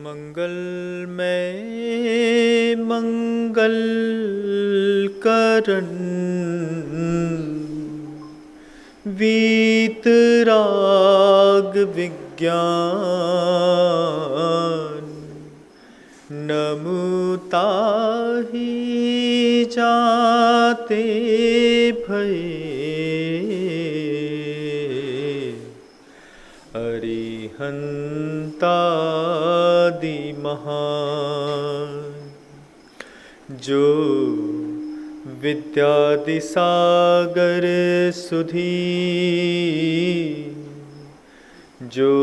मंगलमय मंगल करण वीतराग विज्ञान नमुताहि जाते भये अरिहंतादि महान जो विद्यादि सागर सुधी जो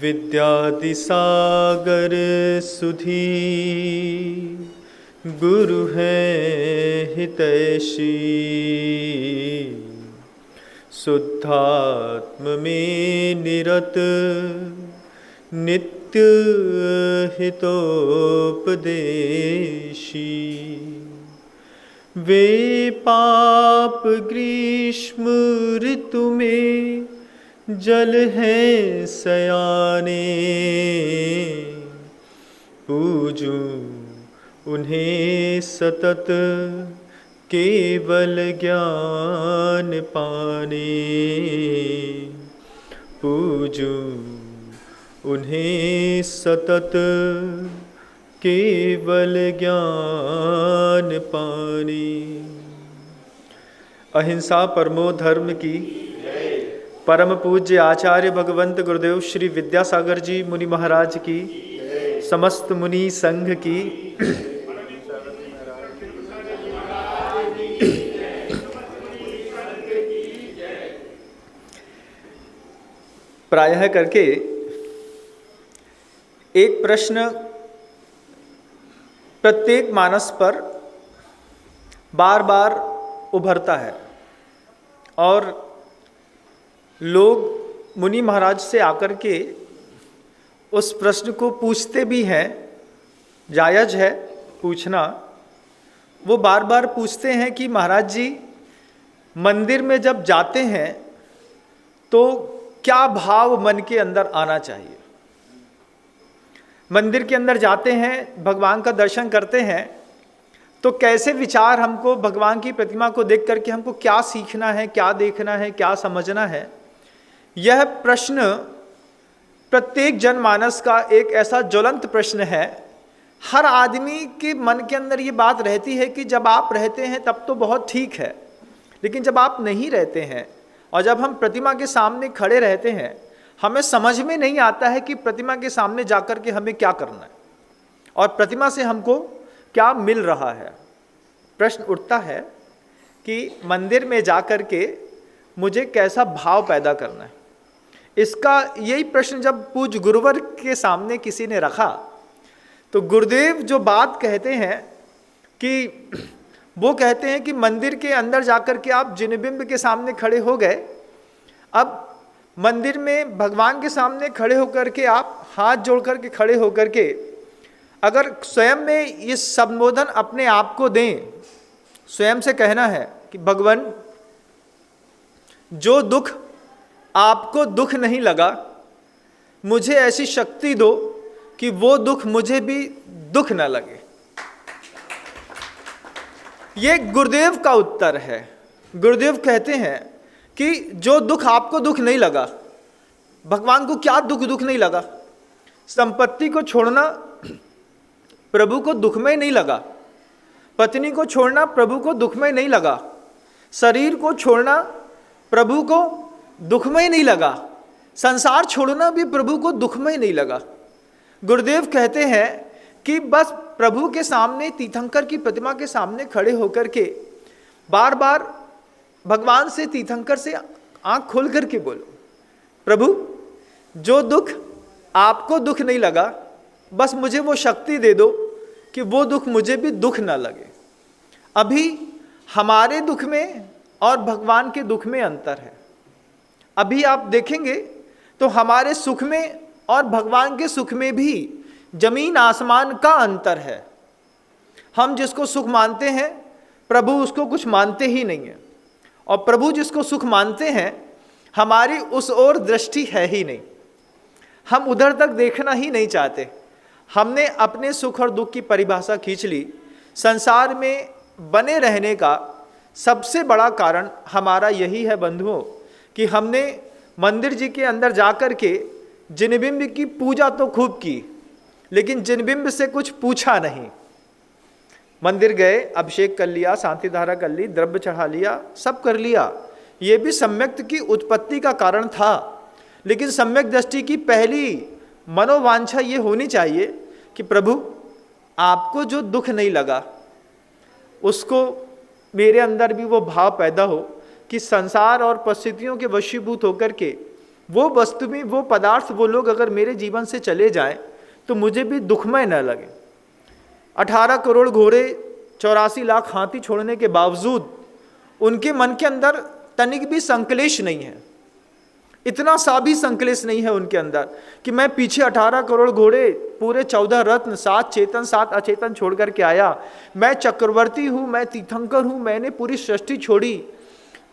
विद्यादि सागर सुधी गुरु है हितैषी शुद्धात्म में निरत नित्य हितोपदेशी वे पाप ग्रीष्म ऋतु में जल है सयाने पूजूं उन्हें सतत केवल ज्ञान पाने पूजूं उन्हें सतत केवल ज्ञान पाने। अहिंसा परमो धर्म की परम पूज्य आचार्य भगवंत गुरुदेव श्री विद्यासागर जी मुनि महाराज की समस्त मुनि संघ की प्रायः करके एक प्रश्न प्रत्येक मानस पर बार बार उभरता है और लोग मुनि महाराज से आकर के उस प्रश्न को पूछते भी हैं, जायज़ है पूछना। वो बार बार पूछते हैं कि महाराज जी मंदिर में जब जाते हैं तो क्या भाव मन के अंदर आना चाहिए। मंदिर के अंदर जाते हैं, भगवान का दर्शन करते हैं तो कैसे विचार हमको भगवान की प्रतिमा को देख करके हमको क्या सीखना है, क्या देखना है, क्या समझना है। यह प्रश्न प्रत्येक जनमानस का एक ऐसा ज्वलंत प्रश्न है। हर आदमी के मन के अंदर ये बात रहती है कि जब आप रहते हैं तब तो बहुत ठीक है, लेकिन जब आप नहीं रहते हैं और जब हम प्रतिमा के सामने खड़े रहते हैं हमें समझ में नहीं आता है कि प्रतिमा के सामने जाकर के हमें क्या करना है और प्रतिमा से हमको क्या मिल रहा है। प्रश्न उठता है कि मंदिर में जाकर के मुझे कैसा भाव पैदा करना है। इसका यही प्रश्न जब पूज्य गुरुवर के सामने किसी ने रखा तो गुरुदेव जो बात कहते हैं कि वो कहते हैं कि मंदिर के अंदर जाकर के आप जिनबिंब के सामने खड़े हो गए, अब मंदिर में भगवान के सामने खड़े होकर के आप हाथ जोड़ कर के खड़े होकर के अगर स्वयं में ये संबोधन अपने आप को दें, स्वयं से कहना है कि भगवान जो दुख आपको दुख नहीं लगा मुझे ऐसी शक्ति दो कि वो दुख मुझे भी दुख न लगे। ये गुरुदेव का उत्तर है। गुरुदेव कहते हैं कि जो दुख आपको दुख नहीं लगा, भगवान को क्या दुख नहीं लगा। संपत्ति को छोड़ना प्रभु को दुखमय नहीं लगा, पत्नी को छोड़ना प्रभु को दुखमय नहीं लगा, शरीर को छोड़ना प्रभु को दुखमय नहीं लगा, संसार छोड़ना भी प्रभु को दुखमय नहीं लगा। गुरुदेव कहते हैं कि बस प्रभु के सामने तीर्थंकर की प्रतिमा के सामने खड़े होकर के बार बार भगवान से तीर्थंकर से आंख खोल करके बोलो, प्रभु जो दुख आपको दुख नहीं लगा बस मुझे वो शक्ति दे दो कि वो दुख मुझे भी दुख ना लगे। अभी हमारे दुख में और भगवान के दुख में अंतर है। अभी आप देखेंगे तो हमारे सुख में और भगवान के सुख में भी जमीन आसमान का अंतर है। हम जिसको सुख मानते हैं प्रभु उसको कुछ मानते ही नहीं है, और प्रभु जिसको सुख मानते हैं हमारी उस ओर दृष्टि है ही नहीं। हम उधर तक देखना ही नहीं चाहते। हमने अपने सुख और दुख की परिभाषा खींच ली। संसार में बने रहने का सबसे बड़ा कारण हमारा यही है बंधुओं, कि हमने मंदिर जी के अंदर जाकर के जिनबिंब की पूजा तो खूब की, लेकिन जिनबिंब से कुछ पूछा नहीं। मंदिर गए, अभिषेक कर लिया, शांति धारा कर ली, द्रव्य चढ़ा लिया, सब कर लिया, ये भी सम्यक्त की उत्पत्ति का कारण था। लेकिन सम्यक दृष्टि की पहली मनोवांछा ये होनी चाहिए कि प्रभु आपको जो दुख नहीं लगा उसको मेरे अंदर भी वो भाव पैदा हो कि संसार और परिस्थितियों के वशीभूत होकर के वो वस्तु में, वो पदार्थ, वो लोग अगर मेरे जीवन से चले जाएं तो मुझे भी दुखमय न लगे। 18 करोड़ घोड़े, 84 लाख हाथी छोड़ने के बावजूद उनके मन के अंदर तनिक भी संकलेश नहीं है, इतना सा भी संकलेश नहीं है उनके अंदर कि मैं पीछे 18 करोड़ घोड़े, पूरे 14 रत्न, 7 चेतन 7 अचेतन छोड़ करके आया, मैं चक्रवर्ती हूँ, मैं तीर्थंकर हूँ, मैंने पूरी सृष्टि छोड़ी।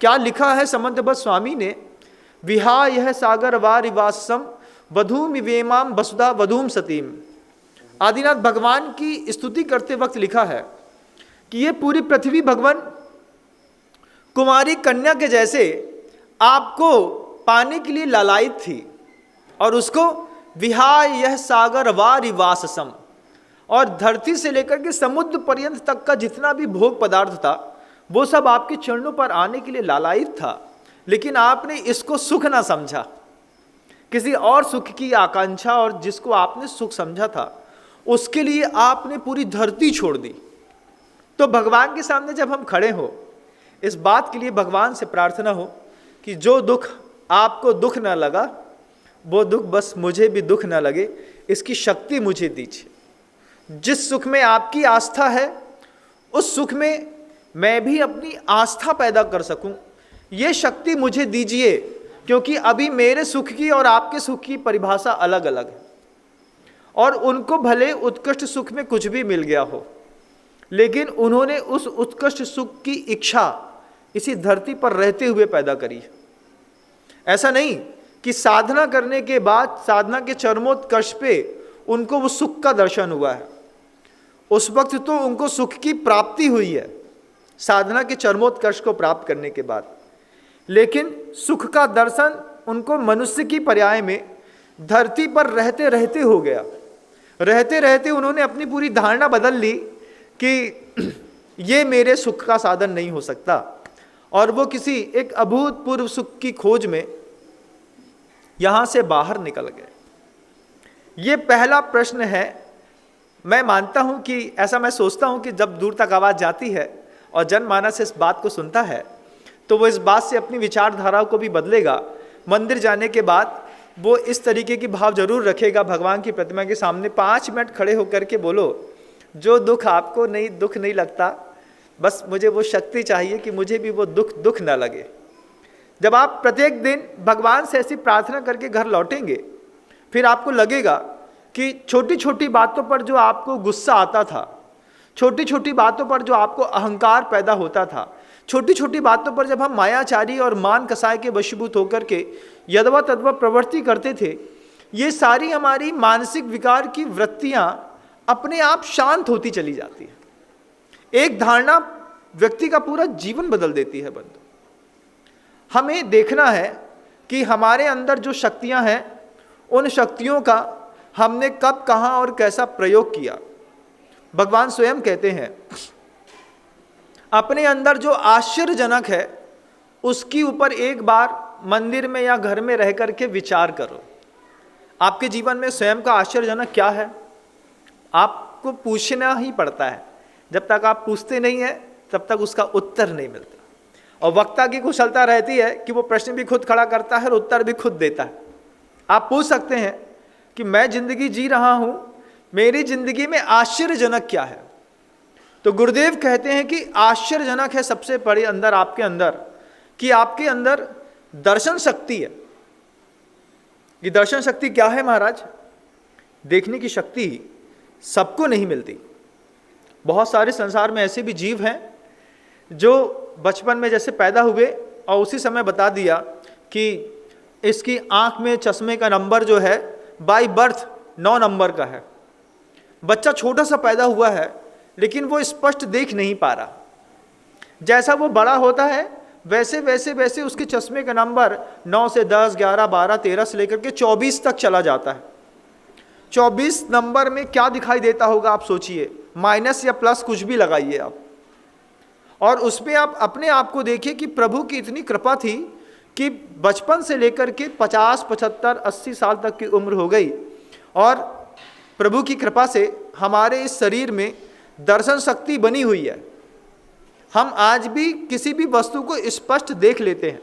क्या लिखा है समंतबद्ध स्वामी ने, विहा यह सागर वारिवासम वधूम वेमाम वसुधा वधूम सतीम। आदिनाथ भगवान की स्तुति करते वक्त लिखा है कि ये पूरी पृथ्वी भगवान कुमारी कन्या के जैसे आपको पाने के लिए लालायित थी, और उसको विहाय यह सागर वारिवासम, और धरती से लेकर के समुद्र पर्यंत तक का जितना भी भोग पदार्थ था वो सब आपके चरणों पर आने के लिए लालायित था। लेकिन आपने इसको सुख ना समझा, किसी और सुख की आकांक्षा, और जिसको आपने सुख समझा था उसके लिए आपने पूरी धरती छोड़ दी। तो भगवान के सामने जब हम खड़े हो, इस बात के लिए भगवान से प्रार्थना हो कि जो दुख आपको दुख ना लगा वो दुख बस मुझे भी दुख ना लगे, इसकी शक्ति मुझे दीजिए। जिस सुख में आपकी आस्था है उस सुख में मैं भी अपनी आस्था पैदा कर सकूं, ये शक्ति मुझे दीजिए, क्योंकि अभी मेरे सुख की और आपके सुख की परिभाषा अलग अलग है। और उनको भले उत्कृष्ट सुख में कुछ भी मिल गया हो, लेकिन उन्होंने उस उत्कृष्ट सुख की इच्छा इसी धरती पर रहते हुए पैदा करी है। ऐसा नहीं कि साधना करने के बाद साधना के चरमोत्कर्ष पे उनको वो सुख का दर्शन हुआ है, उस वक्त तो उनको सुख की प्राप्ति हुई है साधना के चरमोत्कर्ष को प्राप्त करने के बाद, लेकिन सुख का दर्शन उनको मनुष्य की पर्याय में धरती पर रहते रहते हो गया। रहते रहते उन्होंने अपनी पूरी धारणा बदल ली कि ये मेरे सुख का साधन नहीं हो सकता, और वो किसी एक अभूतपूर्व सुख की खोज में यहां से बाहर निकल गए। ये पहला प्रश्न है। मैं मानता हूं कि ऐसा मैं सोचता हूं कि जब दूर तक आवाज जाती है और जनमानस इस बात को सुनता है तो वो इस बात से अपनी विचारधाराओं को भी बदलेगा। मंदिर जाने के बाद वो इस तरीके की भाव जरूर रखेगा, भगवान की प्रतिमा के सामने 5 मिनट खड़े होकर के बोलो, जो दुख आपको दुख नहीं लगता, बस मुझे वो शक्ति चाहिए कि मुझे भी वो दुख ना लगे। जब आप प्रत्येक दिन भगवान से ऐसी प्रार्थना करके घर लौटेंगे, फिर आपको लगेगा कि छोटी छोटी बातों पर जो आपको गुस्सा आता था, छोटी छोटी बातों पर जो आपको अहंकार पैदा होता था, छोटी छोटी बातों पर जब हम मायाचारी और मान कसाय के वशीभूत होकर के यदवा तद्वा प्रवृत्ति करते थे, ये सारी हमारी मानसिक विकार की वृत्तियां अपने आप शांत होती चली जाती है। एक धारणा व्यक्ति का पूरा जीवन बदल देती है। बंधु, हमें देखना है कि हमारे अंदर जो शक्तियां हैं, उन शक्तियों का हमने कब, कहां और कैसा प्रयोग किया। भगवान स्वयं कहते हैं, अपने अंदर जो आश्चर्यजनक है उसकी ऊपर एक बार मंदिर में या घर में रह करके विचार करो। आपके जीवन में स्वयं का आश्चर्यजनक क्या है, आपको पूछना ही पड़ता है। जब तक आप पूछते नहीं हैं तब तक उसका उत्तर नहीं मिलता। और वक्ता की कुशलता रहती है कि वो प्रश्न भी खुद खड़ा करता है और उत्तर भी खुद देता है। आप पूछ सकते हैं कि मैं जिंदगी जी रहा हूं, मेरी जिंदगी में आश्चर्यजनक क्या है। तो गुरुदेव कहते हैं कि आश्चर्यजनक है सबसे बड़े अंदर, आपके अंदर, कि आपके अंदर दर्शन शक्ति है। ये दर्शन शक्ति क्या है महाराज? देखने की शक्ति सबको नहीं मिलती। बहुत सारे संसार में ऐसे भी जीव हैं जो बचपन में जैसे पैदा हुए और उसी समय बता दिया कि इसकी आंख में चश्मे का नंबर जो है बाय बर्थ 9 नंबर का है। बच्चा छोटा सा पैदा हुआ है लेकिन वो स्पष्ट देख नहीं पा रहा। जैसा वो बड़ा होता है वैसे वैसे वैसे उसके चश्मे का नंबर 9 से 10, 11, 12, 13 से लेकर के 24 तक चला जाता है। 24 नंबर में क्या दिखाई देता होगा आप सोचिए, माइनस या प्लस कुछ भी लगाइए आप, और उसमें आप अपने आप को देखिए कि प्रभु की इतनी कृपा थी कि बचपन से लेकर के 50, 75, 80 साल तक की उम्र हो गई और प्रभु की कृपा से हमारे इस शरीर में दर्शन शक्ति बनी हुई है। हम आज भी किसी भी वस्तु को स्पष्ट देख लेते हैं,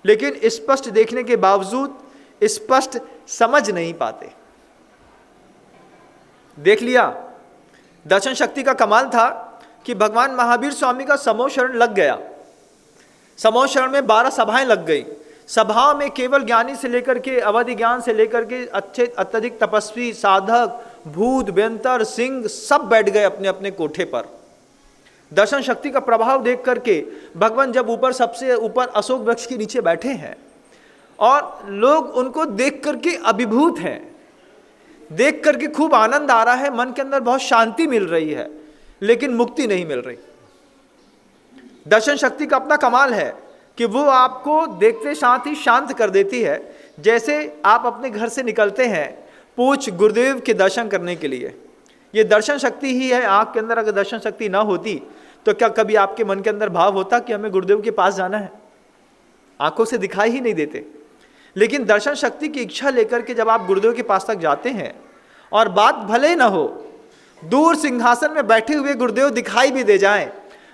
लेकिन स्पष्ट देखने के बावजूद स्पष्ट समझ नहीं पाते। देख लिया, दर्शन शक्ति का कमाल था कि भगवान महावीर स्वामी का समूह शरण लग गया। समूह शरण में 12 सभाएं लग गई। सभाओं में केवल ज्ञानी से लेकर के अवधि ज्ञान से लेकर के अच्छे अत्यधिक तपस्वी, साधक, भूत, व्यंतर, सिंह सब बैठ गए अपने अपने कोठे पर। दर्शन शक्ति का प्रभाव देख करके भगवान जब ऊपर, सबसे ऊपर अशोक वृक्ष के नीचे बैठे हैं और लोग उनको देख करके अभिभूत हैं, देख करके खूब आनंद आ रहा है, मन के अंदर बहुत शांति मिल रही है, लेकिन मुक्ति नहीं मिल रही। दर्शन शक्ति का अपना कमाल है कि वो आपको देखते साथ ही शांत कर देती है। जैसे आप अपने घर से निकलते हैं पूछ गुरुदेव के दर्शन करने के लिए, ये दर्शन शक्ति ही है। आँख के अंदर अगर दर्शन शक्ति ना होती तो क्या कभी आपके मन के अंदर भाव होता कि हमें गुरुदेव के पास जाना है? आंखों से दिखाई ही नहीं देते। लेकिन दर्शन शक्ति की इच्छा लेकर के जब आप गुरुदेव के पास तक जाते हैं और बात भले ना हो, दूर सिंहासन में बैठे हुए गुरुदेव दिखाई भी दे जाएं,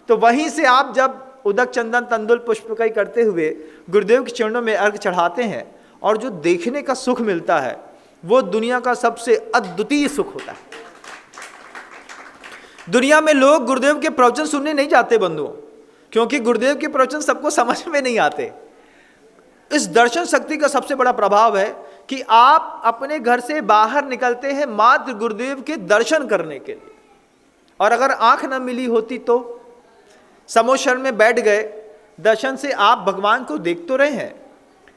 तो वहीं से आप जब उदक, चंदन, तंदुल, पुष्पकई करते हुए गुरुदेव के चरणों में अर्घ चढ़ाते हैं और जो देखने का सुख मिलता है वो दुनिया का सबसे अद्वितीय सुख होता है। दुनिया में लोग गुरुदेव के प्रवचन सुनने नहीं जाते बंधुओं, क्योंकि गुरुदेव के प्रवचन सबको समझ में नहीं आते। इस दर्शन शक्ति का सबसे बड़ा प्रभाव है कि आप अपने घर से बाहर निकलते हैं मात्र गुरुदेव के दर्शन करने के लिए, और अगर आंख न मिली होती तो समूह शरण में बैठ गए, दर्शन से आप भगवान को देख तो रहे हैं,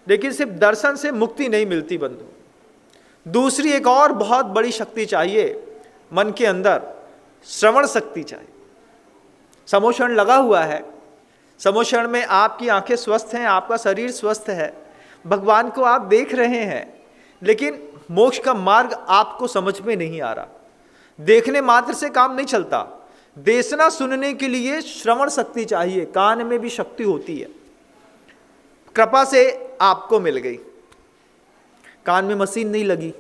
लेकिन सिर्फ दर्शन से मुक्ति नहीं मिलती बंधु। दूसरी एक और बहुत बड़ी शक्ति चाहिए मन के अंदर, श्रवण शक्ति चाहिए। समूह शरण लगा हुआ है, समूह शरण में आपकी आंखें स्वस्थ हैं, आपका शरीर स्वस्थ है, भगवान को आप देख रहे हैं, लेकिन मोक्ष का मार्ग आपको समझ में नहीं आ रहा। देखने मात्र से काम नहीं चलता, देशना सुनने के लिए श्रवण शक्ति चाहिए, कान में भी शक्ति होती है। कृपा से आपको मिल गई, कान में मशीन नहीं लगी,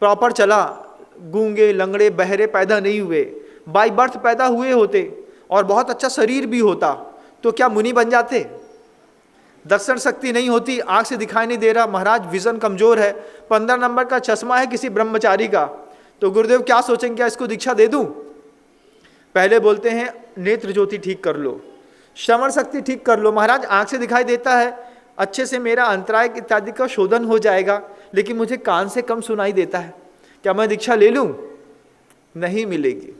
प्रॉपर चला, गूंगे, लंगड़े, बहरे पैदा नहीं हुए, बाय बर्थ पैदा हुए होते और बहुत अच्छा शरीर भी होता तो क्या मुनि बन जाते? दर्शन शक्ति नहीं होती, आंख से दिखाई नहीं दे रहा, महाराज विजन कमजोर है, 15 नंबर का चश्मा है किसी ब्रह्मचारी का, तो गुरुदेव क्या सोचेंगे, क्या इसको दीक्षा दे दूं? पहले बोलते हैं नेत्र ज्योति ठीक कर लो, श्रवण शक्ति ठीक कर लो। महाराज आंख से दिखाई देता है, अच्छे से मेरा अंतराय इत्यादि का शोधन हो जाएगा, लेकिन मुझे कान से कम सुनाई देता है, क्या मैं दीक्षा ले लूं? नहीं मिलेगी।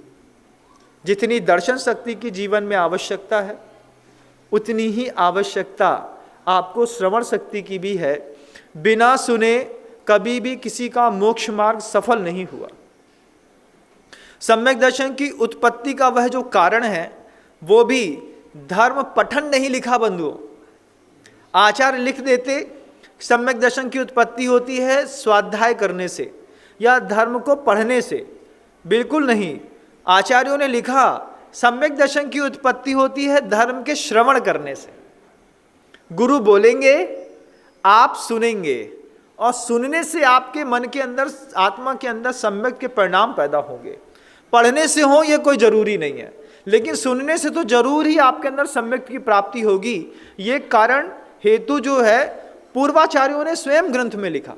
जितनी दर्शन शक्ति की जीवन में आवश्यकता है उतनी ही आवश्यकता आपको श्रवण शक्ति की भी है। बिना सुने कभी भी किसी का मोक्ष मार्ग सफल नहीं हुआ। सम्यक दर्शन की उत्पत्ति का वह जो कारण है वो भी धर्म पठन नहीं लिखा बंधुओं। आचार्य लिख देते सम्यक दर्शन की उत्पत्ति होती है स्वाध्याय करने से या धर्म को पढ़ने से, बिल्कुल नहीं। आचार्यों ने लिखा सम्यक दर्शन की उत्पत्ति होती है धर्म के श्रवण करने से। गुरु बोलेंगे, आप सुनेंगे, और सुनने से आपके मन के अंदर, आत्मा के अंदर सम्यक के परिणाम पैदा होंगे। पढ़ने से हो ये कोई जरूरी नहीं है, लेकिन सुनने से तो जरूर ही आपके अंदर सम्यक की प्राप्ति होगी। ये कारण हेतु जो है पूर्वाचार्यों ने स्वयं ग्रंथ में लिखा।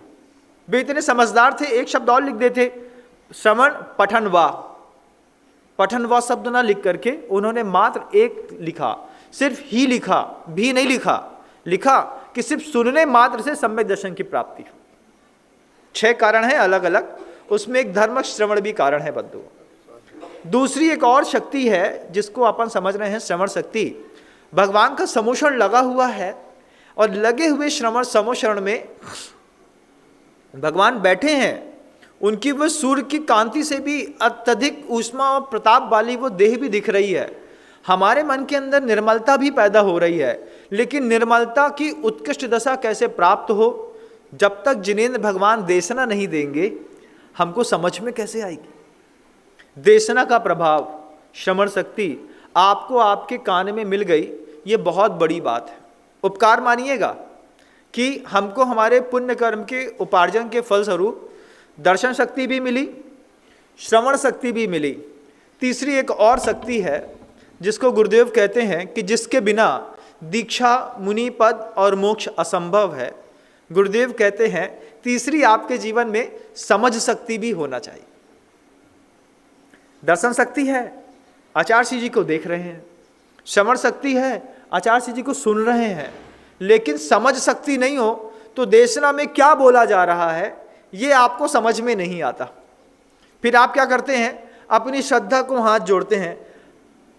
वे इतने समझदार थे, एक शब्द और लिख देते, श्रवण पठन वा। पठन वा शब्द ना लिख करके उन्होंने मात्र एक लिखा, सिर्फ ही लिखा, भी नहीं लिखा, लिखा कि सिर्फ सुनने मात्र से सम्यक दर्शन की प्राप्ति हो। 6 कारण है अलग अलग, उसमें एक धर्म श्रवण भी कारण है बंधु। दूसरी एक और शक्ति है जिसको अपन समझ रहे हैं, श्रवण शक्ति। भगवान का समूह लगा हुआ है और लगे हुए श्रवण समूह में भगवान बैठे हैं, उनकी वो सूर्य की कांति से भी अत्यधिक ऊष्मा और प्रताप वाली वो देह भी दिख रही है। हमारे मन के अंदर निर्मलता भी पैदा हो रही है, लेकिन निर्मलता की उत्कृष्ट दशा कैसे प्राप्त हो, जब तक जिनेंद्र भगवान देशना नहीं देंगे हमको समझ में कैसे आएगी। देशना का प्रभाव, श्रवण शक्ति आपको आपके कान में मिल गई, ये बहुत बड़ी बात है। उपकार मानिएगा कि हमको हमारे पुण्य कर्म के उपार्जन के फलस्वरूप दर्शन शक्ति भी मिली, श्रवण शक्ति भी मिली। तीसरी एक और शक्ति है जिसको गुरुदेव कहते हैं कि जिसके बिना दीक्षा, मुनि पद और मोक्ष असंभव है। गुरुदेव कहते हैं तीसरी आपके जीवन में समझ शक्ति भी होना चाहिए। दर्शन शक्ति है, आचार्य जी को देख रहे हैं, श्रवण शक्ति है, आचार्य जी को सुन रहे हैं, लेकिन समझ शक्ति नहीं हो तो देशना में क्या बोला जा रहा है ये आपको समझ में नहीं आता। फिर आप क्या करते हैं, अपनी श्रद्धा को हाथ जोड़ते हैं,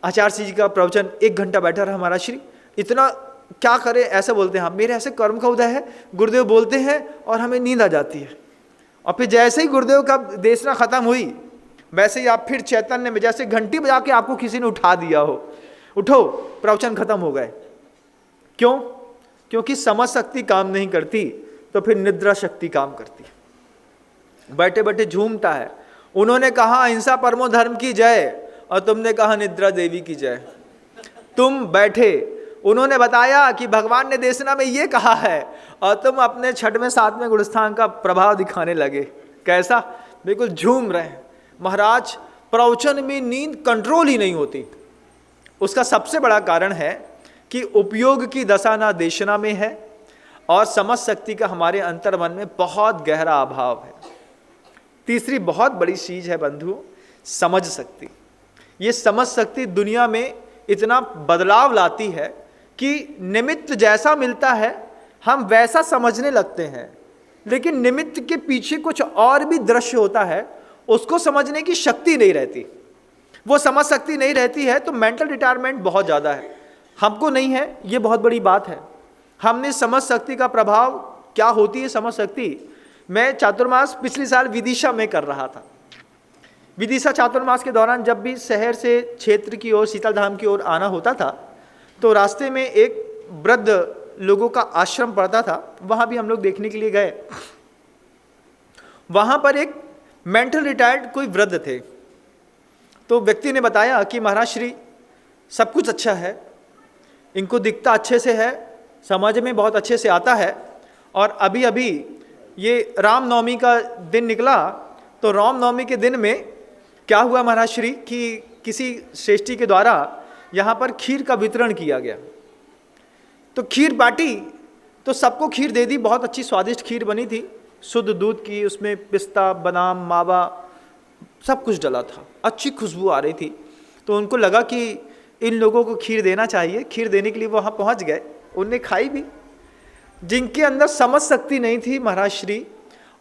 आचार्य जी का प्रवचन 1 घंटा बैठा रहा महाराज श्री, इतना क्या करें, ऐसे बोलते हैं, हाँ मेरे ऐसे कर्म का उदय है, गुरुदेव बोलते हैं और हमें नींद आ जाती है। और फिर जैसे ही गुरुदेव का देशना खत्म हुई, वैसे ही आप फिर चैतन्य में जैसे घंटी बजा के आपको किसी ने उठा दिया हो, उठो प्रवचन खत्म हो गए। क्यों? क्योंकि समझ शक्ति काम नहीं करती, तो फिर निद्रा शक्ति काम करती है। बैठे बैठे झूमता है, उन्होंने कहा अहिंसा परमो धर्म की जय और तुमने कहा निद्रा देवी की जय। तुम बैठे, उन्होंने बताया कि भगवान ने देशना में ये कहा है और तुम अपने 6वें 7वें गुणस्थान का प्रभाव दिखाने लगे। कैसा? बिल्कुल झूम रहे हैं। महाराज प्रवचन में नींद कंट्रोल ही नहीं होती। उसका सबसे बड़ा कारण है कि उपयोग की दशा ना देशना में है और समझ शक्ति का हमारे अंतर्मन में बहुत गहरा अभाव है। तीसरी बहुत बड़ी चीज है बंधुओं, समझ शक्ति। ये समझ शक्ति दुनिया में इतना बदलाव लाती है कि निमित्त जैसा मिलता है हम वैसा समझने लगते हैं, लेकिन निमित्त के पीछे कुछ और भी दृश्य होता है, उसको समझने की शक्ति नहीं रहती। वो समझ शक्ति नहीं रहती है तो मेंटल रिटायरमेंट बहुत ज़्यादा है। हमको नहीं है, ये बहुत बड़ी बात है। हमने समझ शक्ति का प्रभाव क्या होती है समझ शक्ति। मैं चातुर्मास पिछले साल विदिशा में कर रहा था। विदिशा चातुर्मास के दौरान जब भी शहर से क्षेत्र की ओर, शीतल धाम की ओर आना होता था तो रास्ते में एक वृद्ध लोगों का आश्रम पड़ता था, वहाँ भी हम लोग देखने के लिए गए। वहाँ पर एक मेंटल रिटायर्ड कोई वृद्ध थे, तो व्यक्ति ने बताया कि महाराज श्री सब कुछ अच्छा है, इनको दिखता अच्छे से है, समझ में बहुत अच्छे से आता है, और अभी अभी ये रामनवमी का दिन निकला तो रामनवमी के दिन में क्या हुआ महाराज श्री कि किसी श्रेष्ठी के द्वारा यहाँ पर खीर का वितरण किया गया। तो खीर बांटी तो सबको खीर दे दी, बहुत अच्छी स्वादिष्ट खीर बनी थी, शुद्ध दूध की, उसमें पिस्ता, बादाम, मावा सब कुछ डला था, अच्छी खुशबू आ रही थी। तो उनको लगा कि इन लोगों को खीर देना चाहिए। खीर देने के लिए वहाँ पहुँच गए, उनने खाई भी। जिनके अंदर समझ शक्ति नहीं थी महाराज श्री,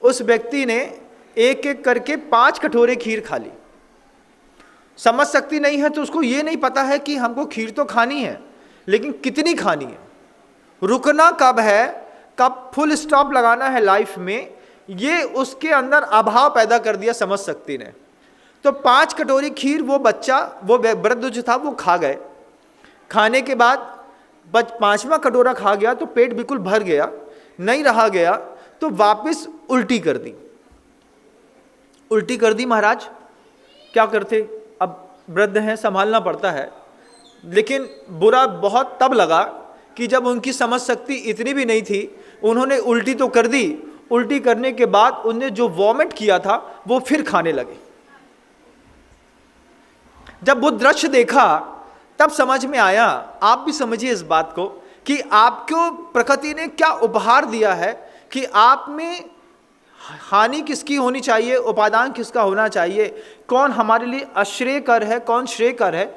उस व्यक्ति ने एक एक करके 5 कटोरे खीर खा ली। समझ शक्ति नहीं है तो उसको ये नहीं पता है कि हमको खीर तो खानी है, लेकिन कितनी खानी है, रुकना कब है, कब फुल स्टॉप लगाना है लाइफ में, ये उसके अंदर अभाव पैदा कर दिया समझ शक्ति ने। तो 5 कटोरी खीर वो बच्चा, वो वृद्ध जो था वो खा गए। खाने के बाद 5वां कटोरा खा गया तो पेट बिल्कुल भर गया, नहीं रहा गया तो वापस उल्टी कर दी। उल्टी कर दी महाराज, क्या करते, अब वृद्ध हैं, संभालना पड़ता है। लेकिन बुरा बहुत तब लगा कि जब उनकी समझ शक्ति इतनी भी नहीं थी, उन्होंने उल्टी तो कर दी, उल्टी करने के बाद उन्हें जो वॉमिट किया था वो फिर खाने लगे। जब वो दृश्य देखा तब समझ में आया, आप भी समझिए इस बात को, कि आपको प्रकृति ने क्या उपहार दिया है कि आप में हानि किसकी होनी चाहिए, उपादान किसका होना चाहिए, कौन हमारे लिए अश्रेयकर है, कौन श्रेयकर है,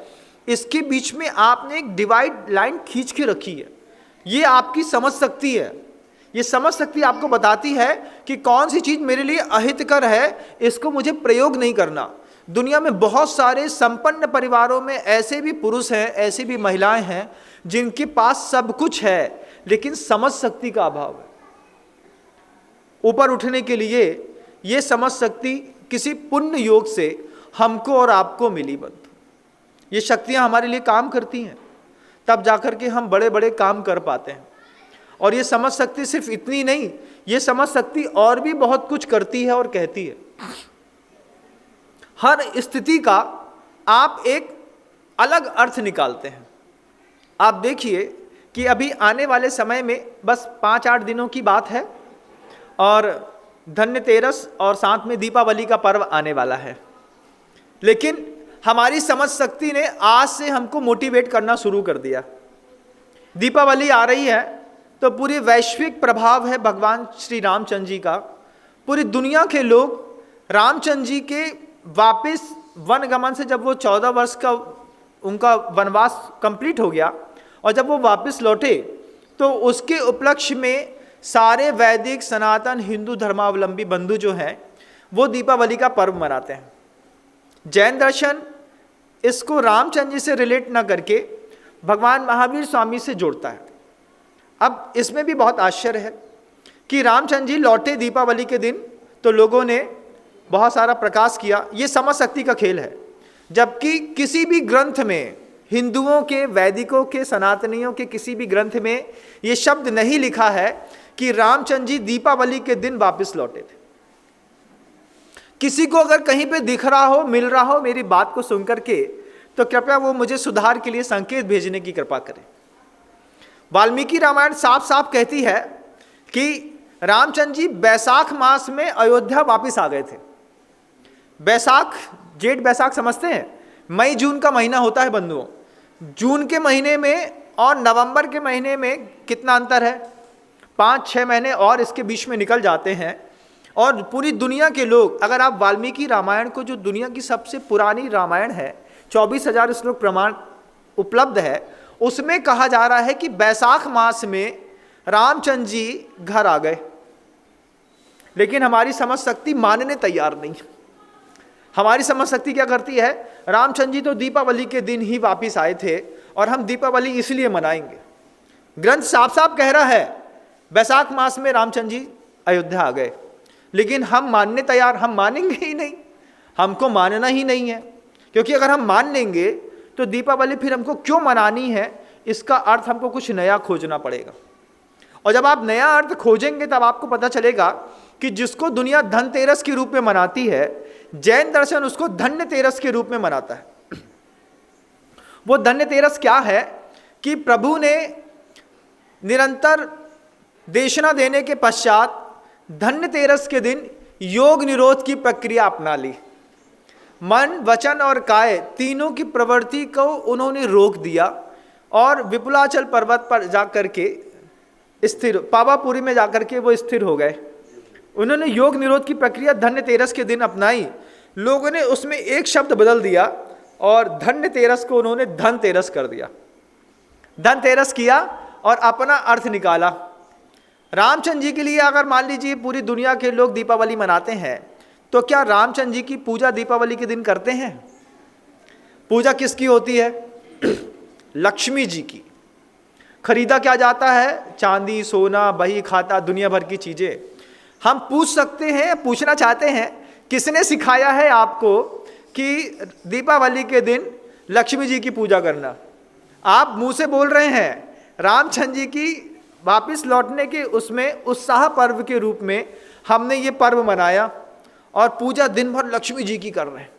इसके बीच में आपने एक डिवाइड लाइन खींच के रखी है। ये आपकी समझ शक्ति है। ये समझ शक्ति आपको बताती है कि कौन सी चीज़ मेरे लिए अहितकर है, इसको मुझे प्रयोग नहीं करना। दुनिया में बहुत सारे संपन्न परिवारों में ऐसे भी पुरुष हैं, ऐसी भी महिलाएं हैं जिनके पास सब कुछ है, लेकिन समझ शक्ति का अभाव है। ऊपर उठने के लिए ये समझ शक्ति किसी पुण्य योग से हमको और आपको मिली बंधु। ये शक्तियाँ हमारे लिए काम करती हैं, तब जाकर के हम बड़े बड़े काम कर पाते हैं। और ये समझ शक्ति सिर्फ इतनी नहीं, ये समझ शक्ति और भी बहुत कुछ करती है और कहती है। हर स्थिति का आप एक अलग अर्थ निकालते हैं। आप देखिए कि अभी आने वाले समय में बस 5-8 दिनों की बात है और धनतेरस और साथ में दीपावली का पर्व आने वाला है। लेकिन हमारी समझ शक्ति ने आज से हमको मोटिवेट करना शुरू कर दिया। दीपावली आ रही है तो पूरी वैश्विक प्रभाव है भगवान श्री रामचंद्र जी का। पूरी दुनिया के लोग रामचंद्र जी के वापस वनगमन से, जब वो 14 वर्ष का उनका वनवास कंप्लीट हो गया और जब वो वापस लौटे, तो उसके उपलक्ष्य में सारे वैदिक सनातन हिंदू धर्मावलंबी बंधु जो हैं वो दीपावली का पर्व मनाते हैं। जैन दर्शन इसको रामचंद्र जी से रिलेट ना करके भगवान महावीर स्वामी से जोड़ता है। अब इसमें भी बहुत आश्चर्य है कि रामचंद्र जी लौटे दीपावली के दिन तो लोगों ने बहुत सारा प्रकाश किया। ये समझ शक्ति का खेल है, जबकि किसी भी ग्रंथ में, हिंदुओं के, वैदिकों के, सनातनियों के किसी भी ग्रंथ में ये शब्द नहीं लिखा है कि रामचंद्र जी दीपावली के दिन वापस लौटे थे। किसी को अगर कहीं पे दिख रहा हो, मिल रहा हो मेरी बात को सुनकर के, तो कृपया वो मुझे सुधार के लिए संकेत भेजने की कृपा करें। वाल्मीकि रामायण साफ साफ कहती है कि रामचंद्र जी बैसाख मास में अयोध्या वापस आ गए थे। बैसाख, जेठ बैसाख समझते हैं, मई जून का महीना होता है बंधुओं। जून के महीने में और नवंबर के महीने में कितना अंतर है? 5-6 महीने और इसके बीच में निकल जाते हैं। और पूरी दुनिया के लोग, अगर आप वाल्मीकि रामायण को, जो दुनिया की सबसे पुरानी रामायण है, 24,000 श्लोक प्रमाण उपलब्ध है, उसमें कहा जा रहा है कि बैसाख मास में रामचंद्र जी घर आ गए। लेकिन हमारी समझ शक्ति मानने तैयार नहीं। हमारी समझ शक्ति क्या करती है? रामचंद्र जी तो दीपावली के दिन ही वापस आए थे और हम दीपावली इसलिए मनाएंगे। ग्रंथ साफ साफ कह रहा है बैसाख मास में रामचंद्र जी अयोध्या आ गए, लेकिन हम मानने तैयार, हम मानेंगे ही नहीं। हमको मानना ही नहीं है, क्योंकि अगर हम मान लेंगे तो दीपावली फिर हमको क्यों मनानी है, इसका अर्थ हमको कुछ नया खोजना पड़ेगा। और जब आप नया अर्थ खोजेंगे तब आपको पता चलेगा कि जिसको दुनिया धनतेरस के रूप में मनाती है, जैन दर्शन उसको धन्यतेरस के रूप में मनाता है। वो धन्यतेरस क्या है कि प्रभु ने निरंतर देशना देने के पश्चात धन्यतेरस के दिन योग निरोध की प्रक्रिया अपना ली। मन, वचन और काय तीनों की प्रवृत्ति को उन्होंने रोक दिया और विपुलाचल पर्वत पर जाकर के स्थिर, पावापुरी में जाकर के वो स्थिर हो गए। उन्होंने योग निरोध की प्रक्रिया धन्यतेरस के दिन अपनाई। लोगों ने उसमें एक शब्द बदल दिया और धन्यतेरस को उन्होंने धनतेरस कर दिया। धनतेरस किया और अपना अर्थ निकाला। रामचंद्र जी के लिए अगर मान लीजिए पूरी दुनिया के लोग दीपावली मनाते हैं, तो क्या रामचंद्र जी की पूजा दीपावली के दिन करते हैं? पूजा किसकी होती है? लक्ष्मी जी की। खरीदा क्या जाता है? चांदी, सोना, बही खाता, दुनिया भर की चीजें। हम पूछ सकते हैं, पूछना चाहते हैं, किसने सिखाया है आपको कि दीपावली के दिन लक्ष्मी जी की पूजा करना? आप मुंह से बोल रहे हैं। रामचंद्र जी की वापस लौटने के उसमें उत्साह पर्व के रूप में हमने ये पर्व मनाया और पूजा दिन भर लक्ष्मी जी की कर रहे हैं।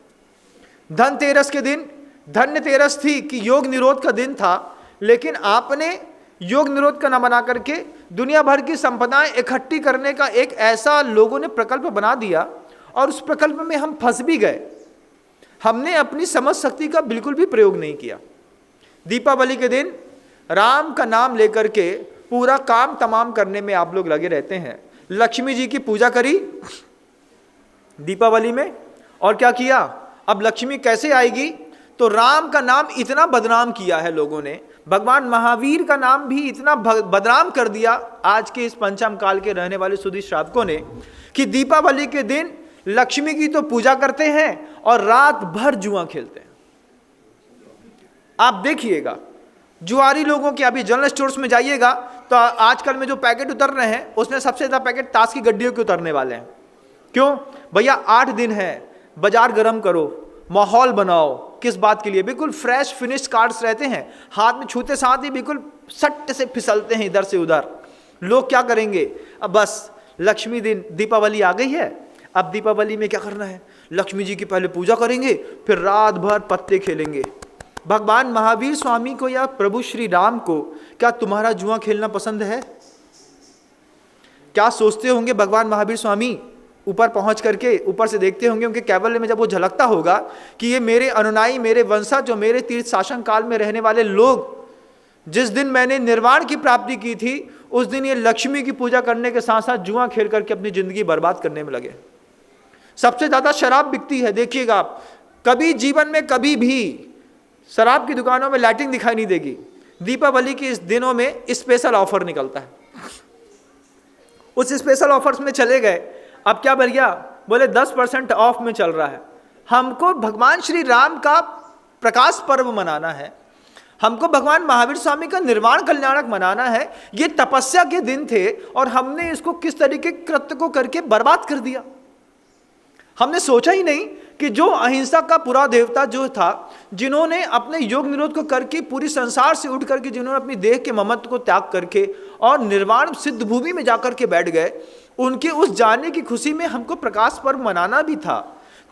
धनतेरस के दिन धन्यतेरस थी कि योग निरोध का दिन था, लेकिन आपने योग निरोध का न बना करके दुनिया भर की संपदाएं इकट्ठी करने का एक ऐसा लोगों ने प्रकल्प बना दिया और उस प्रकल्प में हम फंस भी गए। हमने अपनी समझ शक्ति का बिल्कुल भी प्रयोग नहीं किया। दीपावली के दिन राम का नाम लेकर के पूरा काम तमाम करने में आप लोग लगे रहते हैं। लक्ष्मी जी की पूजा करी दीपावली में और क्या किया? अब लक्ष्मी कैसे आएगी? तो राम का नाम इतना बदनाम किया है लोगों ने, भगवान महावीर का नाम भी इतना बदनाम कर दिया आज के इस पंचम काल के रहने वाले सुधी श्रावकों ने, कि दीपावली के दिन लक्ष्मी की तो पूजा करते हैं और रात भर जुआ खेलते हैं। आप देखिएगा जुआरी लोगों के, अभी जनरल स्टोर्स में जाइएगा तो आजकल में जो पैकेट उतर रहे हैं उसमें सबसे ज़्यादा पैकेट ताश की गड्डियों के उतरने वाले हैं। क्यों भैया? 8 दिन है, बाजार गर्म करो, माहौल बनाओ। किस बात के लिए? बिल्कुल फ्रेश फिनिश्ड कार्ड्स रहते हैं, हाथ में छूते साथ ही बिल्कुल सट से फिसलते हैं इधर से उधर। लोग क्या करेंगे? अब बस लक्ष्मी दिन दीपावली आ गई है, अब दीपावली में क्या करना है? लक्ष्मी जी की पहले पूजा करेंगे, फिर रात भर पत्ते खेलेंगे। भगवान महावीर स्वामी को या प्रभु श्री राम को क्या तुम्हारा जुआ खेलना पसंद है? क्या सोचते होंगे भगवान महावीर स्वामी? ऊपर पहुंच करके ऊपर से देखते होंगे उनके कैवल्य में जब वो झलकता होगा कि ये मेरे अनुनायी, मेरे वंशज, जो मेरे तीर्थ शासन काल में रहने वाले लोग, जिस दिन मैंने निर्वाण की प्राप्ति की थी उस दिन ये लक्ष्मी की पूजा करने के साथ साथ जुआ खेल करके अपनी जिंदगी बर्बाद करने में लगे। सबसे ज्यादा शराब बिकती है, देखिएगा आप, कभी जीवन में कभी भी शराब की दुकानों में लाइटिंग दिखाई नहीं देगी। दीपावली के इस दिनों में स्पेशल ऑफर निकलता है, उस स्पेशल ऑफर्स में चले गए। अब क्या बढ़ गया? बोले 10% ऑफ में चल रहा है। हमको भगवान श्री राम का प्रकाश पर्व मनाना है, हमको भगवान महावीर स्वामी का निर्वाण कल्याणक मनाना है। ये तपस्या के दिन थे और हमने इसको किस तरीके कृत्य को करके बर्बाद कर दिया। हमने सोचा ही नहीं कि जो अहिंसा का पूरा देवता जो था, जिन्होंने अपने योग निरोध को करके पूरी संसार से उठ करके, जिन्होंने अपनी देह के ममत्व को त्याग करके और निर्वाण सिद्ध भूमि में जाकर के बैठ गए, उनके उस जाने की खुशी में हमको प्रकाश पर्व मनाना भी था।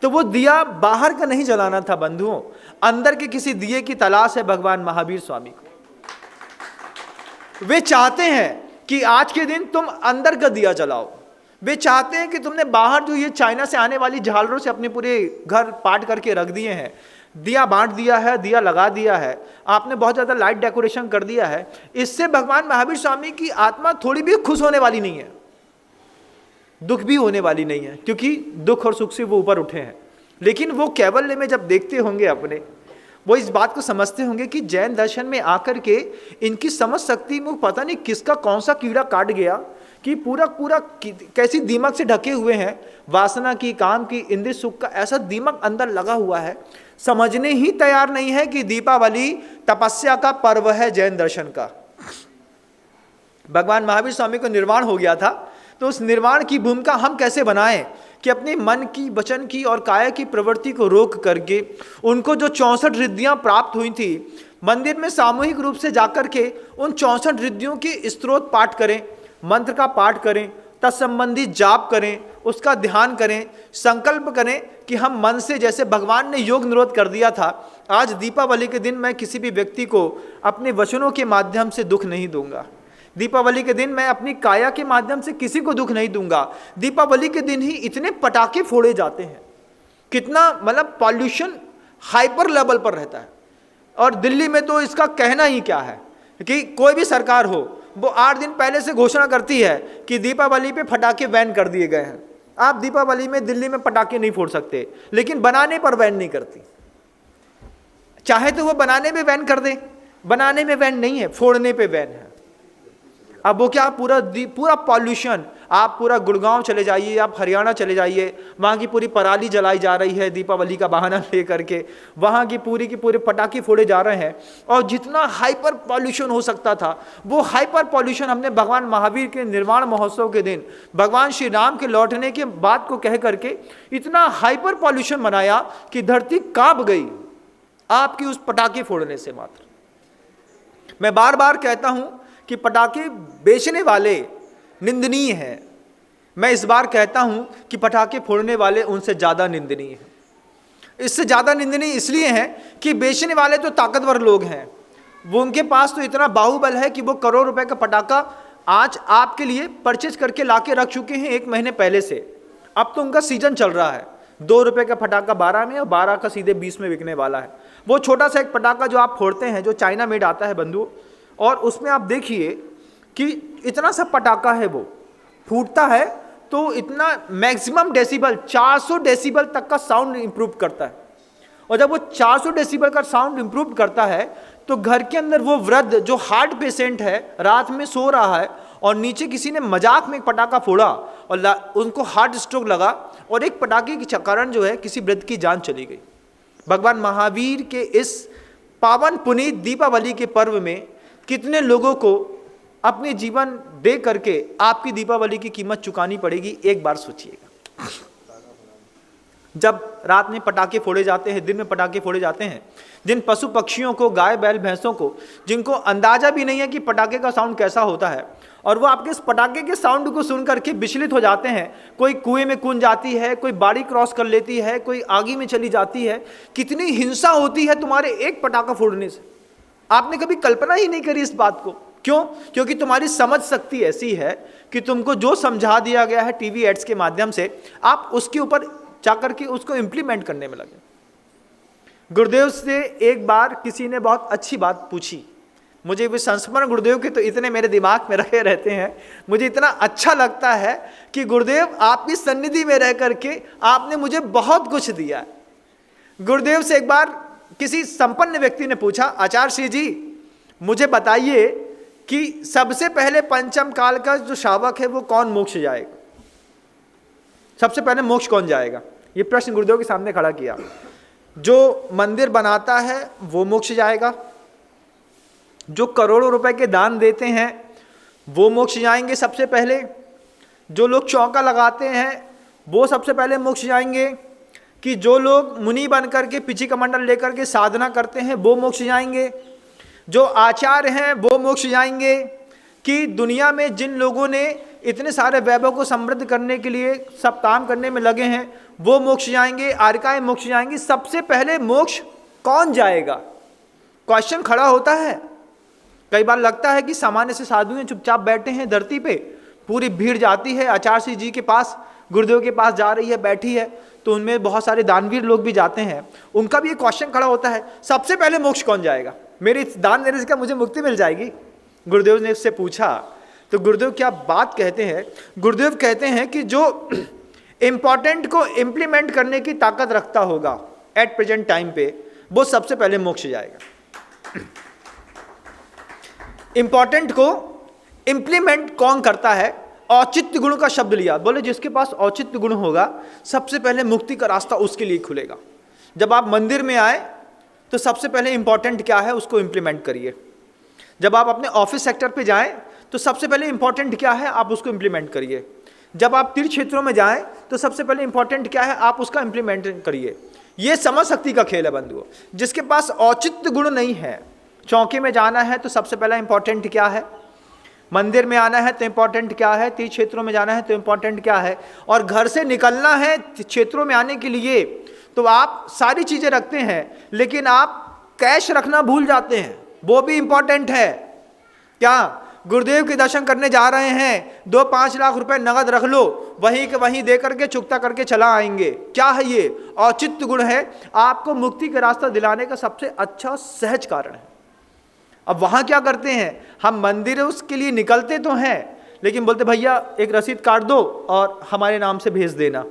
तो वो दिया बाहर का नहीं जलाना था बंधुओं, अंदर के किसी दिए की तलाश है भगवान महावीर स्वामी को। वे चाहते हैं कि आज के दिन तुम अंदर का दिया जलाओ। वे चाहते हैं कि तुमने बाहर जो ये चाइना से आने वाली झालरों से अपने पूरे घर पाट करके रख दिए हैं, दिया बांट दिया है, दिया लगा दिया है, आपने बहुत ज़्यादा लाइट डेकोरेशन कर दिया है, इससे भगवान महावीर स्वामी की आत्मा थोड़ी भी खुश होने वाली नहीं है, दुख भी होने वाली नहीं है, क्योंकि दुख और सुख से वो ऊपर उठे हैं। लेकिन वो कैवल्य में जब देखते होंगे अपने, वो इस बात को समझते होंगे कि जैन दर्शन में आकर के इनकी समझ शक्ति में पता नहीं किसका कौन सा कीड़ा काट गया कि पूरा पूरा कैसी दीमक से ढके हुए हैं, वासना की, काम की, इंद्रिय सुख का ऐसा दीमक अंदर लगा हुआ है, समझने ही तैयार नहीं है कि दीपावली तपस्या का पर्व है जैन दर्शन का। भगवान महावीर स्वामी को निर्वाण हो गया था, तो उस निर्वाण की भूमिका हम कैसे बनाएं कि अपने मन की, वचन की और काया की प्रवृत्ति को रोक करके उनको जो 64 रिद्धियां प्राप्त हुई थी, मंदिर में सामूहिक रूप से जाकर के उन 64 रिद्धियों के स्तोत्र पाठ करें, मंत्र का पाठ करें, तत्संबंधी जाप करें, उसका ध्यान करें, संकल्प करें कि हम मन से, जैसे भगवान ने योग निरोध कर दिया था, आज दीपावली के दिन मैं किसी भी व्यक्ति को अपने वचनों के माध्यम से दुख नहीं दूंगा। दीपावली के दिन मैं अपनी काया के माध्यम से किसी को दुख नहीं दूंगा। दीपावली के दिन ही इतने पटाखे फोड़े जाते हैं, कितना मतलब पॉल्यूशन हाइपर लेवल पर रहता है। और दिल्ली में तो इसका कहना ही क्या है कि कोई भी सरकार हो, वो 8 दिन पहले से घोषणा करती है कि दीपावली पे पटाखे बैन कर दिए गए हैं। आप दीपावली में दिल्ली में पटाखे नहीं फोड़ सकते, लेकिन बनाने पर बैन नहीं करती। चाहे तो वो बनाने में बैन कर दे, बनाने में बैन नहीं है, फोड़ने पे बैन है। अब वो क्या, पूरा पॉल्यूशन, आप पूरा गुड़गांव चले जाइए, आप हरियाणा चले जाइए, वहाँ की पूरी पराली जलाई जा रही है दीपावली का बहाना ले करके, वहाँ की पूरे पटाखे फोड़े जा रहे हैं। और जितना हाइपर पॉल्यूशन हो सकता था, वो हाइपर पॉल्यूशन हमने भगवान महावीर के निर्वाण महोत्सव के दिन, भगवान श्री राम के लौटने के बात को कह करके इतना हाइपर पॉल्यूशन मनाया कि धरती कांप गई आपकी उस पटाखे फोड़ने से मात्र। मैं बार बार कहता हूं कि पटाखे बेचने वाले निंदनीय हैं। मैं इस बार कहता हूं कि पटाखे फोड़ने वाले उनसे ज़्यादा निंदनीय हैं। इससे ज़्यादा निंदनीय इसलिए हैं कि बेचने वाले तो ताकतवर लोग हैं, वो उनके पास तो इतना बाहुबल है कि वो करोड़ रुपए का पटाखा आज आपके लिए परचेज करके लाके रख चुके हैं 1 महीने पहले से। अब तो उनका सीजन चल रहा है, 2 रुपये का पटाखा 12 में और 12 का सीधे 20 में बिकने वाला है। वो छोटा सा एक पटाखा जो आप फोड़ते हैं, जो चाइना मेड आता है बंधु, और उसमें आप देखिए कि इतना सा पटाखा है, वो फूटता है तो इतना मैक्सिमम डेसिबल 400 डेसिबल तक का साउंड इंप्रूव करता है। और जब वो 400 डेसिबल का साउंड इंप्रूव करता है तो घर के अंदर वो वृद्ध जो हार्ट पेशेंट है, रात में सो रहा है और नीचे किसी ने मजाक में एक पटाखा फोड़ा और उनको हार्ट स्ट्रोक लगा और एक पटाखे के कारण जो है किसी वृद्ध की जान चली गई। भगवान महावीर के इस पावन पुनीत दीपावली के पर्व में कितने लोगों को अपने जीवन दे करके आपकी दीपावली की कीमत चुकानी पड़ेगी। एक बार सोचिएगा, जब रात में पटाखे फोड़े जाते हैं, दिन में पटाखे फोड़े जाते हैं, जिन पशु पक्षियों को, गाय बैल भैंसों को, जिनको अंदाजा भी नहीं है कि पटाखे का साउंड कैसा होता है, और वो आपके इस पटाखे के साउंड को सुन करके विचलित हो जाते हैं। कोई कुएं में कूद जाती है, कोई बाड़ी क्रॉस कर लेती है, कोई आगे में चली जाती है। कितनी हिंसा होती है तुम्हारे एक पटाखा फोड़ने से, आपने कभी कल्पना ही नहीं करी इस बात को। क्यों? क्योंकि तुम्हारी समझ शक्ति ऐसी है कि तुमको जो समझा दिया गया है टीवी एड्स के माध्यम से, आप उसके ऊपर जाकर के उसको इंप्लीमेंट करने में लगे। गुरुदेव से एक बार किसी ने बहुत अच्छी बात पूछी, मुझे भी संस्मरण गुरुदेव के तो इतने मेरे दिमाग में रखे रहते हैं, मुझे इतना अच्छा लगता है कि गुरुदेव आपकी सन्निधि में रह करके आपने मुझे बहुत कुछ दिया। गुरुदेव से एक बार किसी संपन्न व्यक्ति ने पूछा, आचार्य श्री जी मुझे बताइए कि सबसे पहले पंचम काल का जो श्रावक है वो कौन मोक्ष जाएगा, सबसे पहले मोक्ष कौन जाएगा? ये प्रश्न गुरुदेव के सामने खड़ा किया। जो मंदिर बनाता है वो मोक्ष जाएगा, जो करोड़ों रुपए के दान देते हैं वो मोक्ष जाएंगे सबसे पहले, जो लोग चौका लगाते हैं वो सबसे पहले मोक्ष जाएंगे, कि जो लोग मुनि बन करके पिछी कमंडल लेकर के साधना करते हैं वो मोक्ष जाएंगे, जो आचार्य हैं वो मोक्ष जाएंगे, कि दुनिया में जिन लोगों ने इतने सारे वैभव को समृद्ध करने के लिए सब काम करने में लगे हैं वो मोक्ष जाएंगे, आर्काएं मोक्ष जाएंगी। सबसे पहले मोक्ष कौन जाएगा? क्वेश्चन खड़ा होता है। कई बार लगता है कि सामान्य से साधु हैं, चुपचाप बैठे हैं धरती पे, पूरी भीड़ जाती है आचार्य श्री जी के पास, गुरुदेव के पास जा रही है, बैठी है, तो उनमें बहुत सारे दानवीर लोग भी जाते हैं, उनका भी एक क्वेश्चन खड़ा होता है, सबसे पहले मोक्ष कौन जाएगा? मेरे दान देने से क्या मुझे मुक्ति मिल जाएगी? गुरुदेव ने उससे पूछा तो गुरुदेव क्या बात कहते हैं? गुरुदेव कहते हैं कि जो इंपॉर्टेंट को इंप्लीमेंट करने की ताकत रखता होगा एट प्रेजेंट टाइम पे, वो सबसे पहले मोक्ष जाएगा। इंपॉर्टेंट को इंप्लीमेंट कौन करता है? औचित्य गुण का शब्द लिया, बोले जिसके पास औचित्य गुण होगा सबसे पहले मुक्ति का रास्ता उसके लिए खुलेगा। जब आप मंदिर में आए तो सबसे पहले इंपॉर्टेंट क्या है उसको इंप्लीमेंट करिए। जब आप अपने ऑफिस सेक्टर पे जाएं तो सबसे पहले इंपॉर्टेंट क्या है आप उसको इंप्लीमेंट करिए। जब आप तीर्थ क्षेत्रों में जाएं तो सबसे पहले इंपॉर्टेंट क्या है आप उसका इंप्लीमेंट करिए। ये समझ शक्ति का खेल है बंधुओं। जिसके पास औचित्य गुण नहीं है, चौके में जाना है तो सबसे पहला इंपॉर्टेंट क्या है, मंदिर में आना है तो इंपॉर्टेंट क्या है, तीर्थ क्षेत्रों में जाना है तो इंपॉर्टेंट क्या है, और घर से निकलना है क्षेत्रों में आने के लिए तो आप सारी चीजें रखते हैं, लेकिन आप कैश रखना भूल जाते हैं, वो भी इंपॉर्टेंट है। क्या गुरुदेव के दर्शन करने जा रहे हैं, 2-5 लाख रुपए नगद रख लो, वहीं के वहीं दे करके चुकता करके चला आएंगे, क्या है ये? औचित्य गुण है, आपको मुक्ति का रास्ता दिलाने का सबसे अच्छा सहज कारण है। अब वहां क्या करते हैं हम, मंदिर उसके लिए निकलते तो हैं लेकिन बोलते भैया एक रसीद काट दो और हमारे नाम से भेज देना।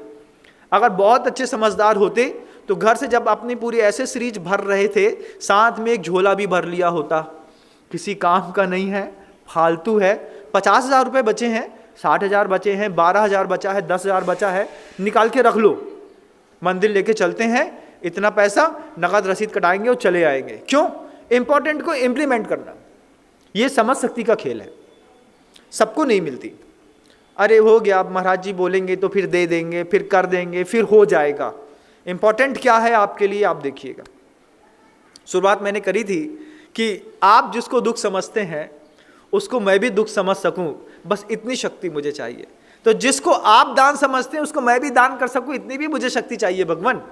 अगर बहुत अच्छे समझदार होते तो घर से जब अपनी पूरी एसेसरीज भर रहे थे साथ में एक झोला भी भर लिया होता, किसी काम का नहीं है, फालतू है। 50,000 रुपये बचे हैं, 60,000 बचे हैं, 12,000 बचा है, 10,000 बचा है, निकाल के रख लो, मंदिर लेके चलते हैं, इतना पैसा नगद रसीद कटाएंगे और चले आएंगे। क्यों? इंपॉर्टेंट को इंप्लीमेंट करना, ये समझ शक्ति का खेल है, सबको नहीं मिलती। अरे हो गया महाराज जी बोलेंगे तो फिर दे देंगे, फिर कर देंगे, फिर हो जाएगा। इंपॉर्टेंट क्या है आपके लिए आप देखिएगा। शुरुआत मैंने करी थी कि आप जिसको दुख समझते हैं उसको मैं भी दुख समझ सकूं, बस इतनी शक्ति मुझे चाहिए। तो जिसको आप दान समझते हैं उसको मैं भी दान कर सकूं, इतनी भी मुझे शक्ति चाहिए भगवान।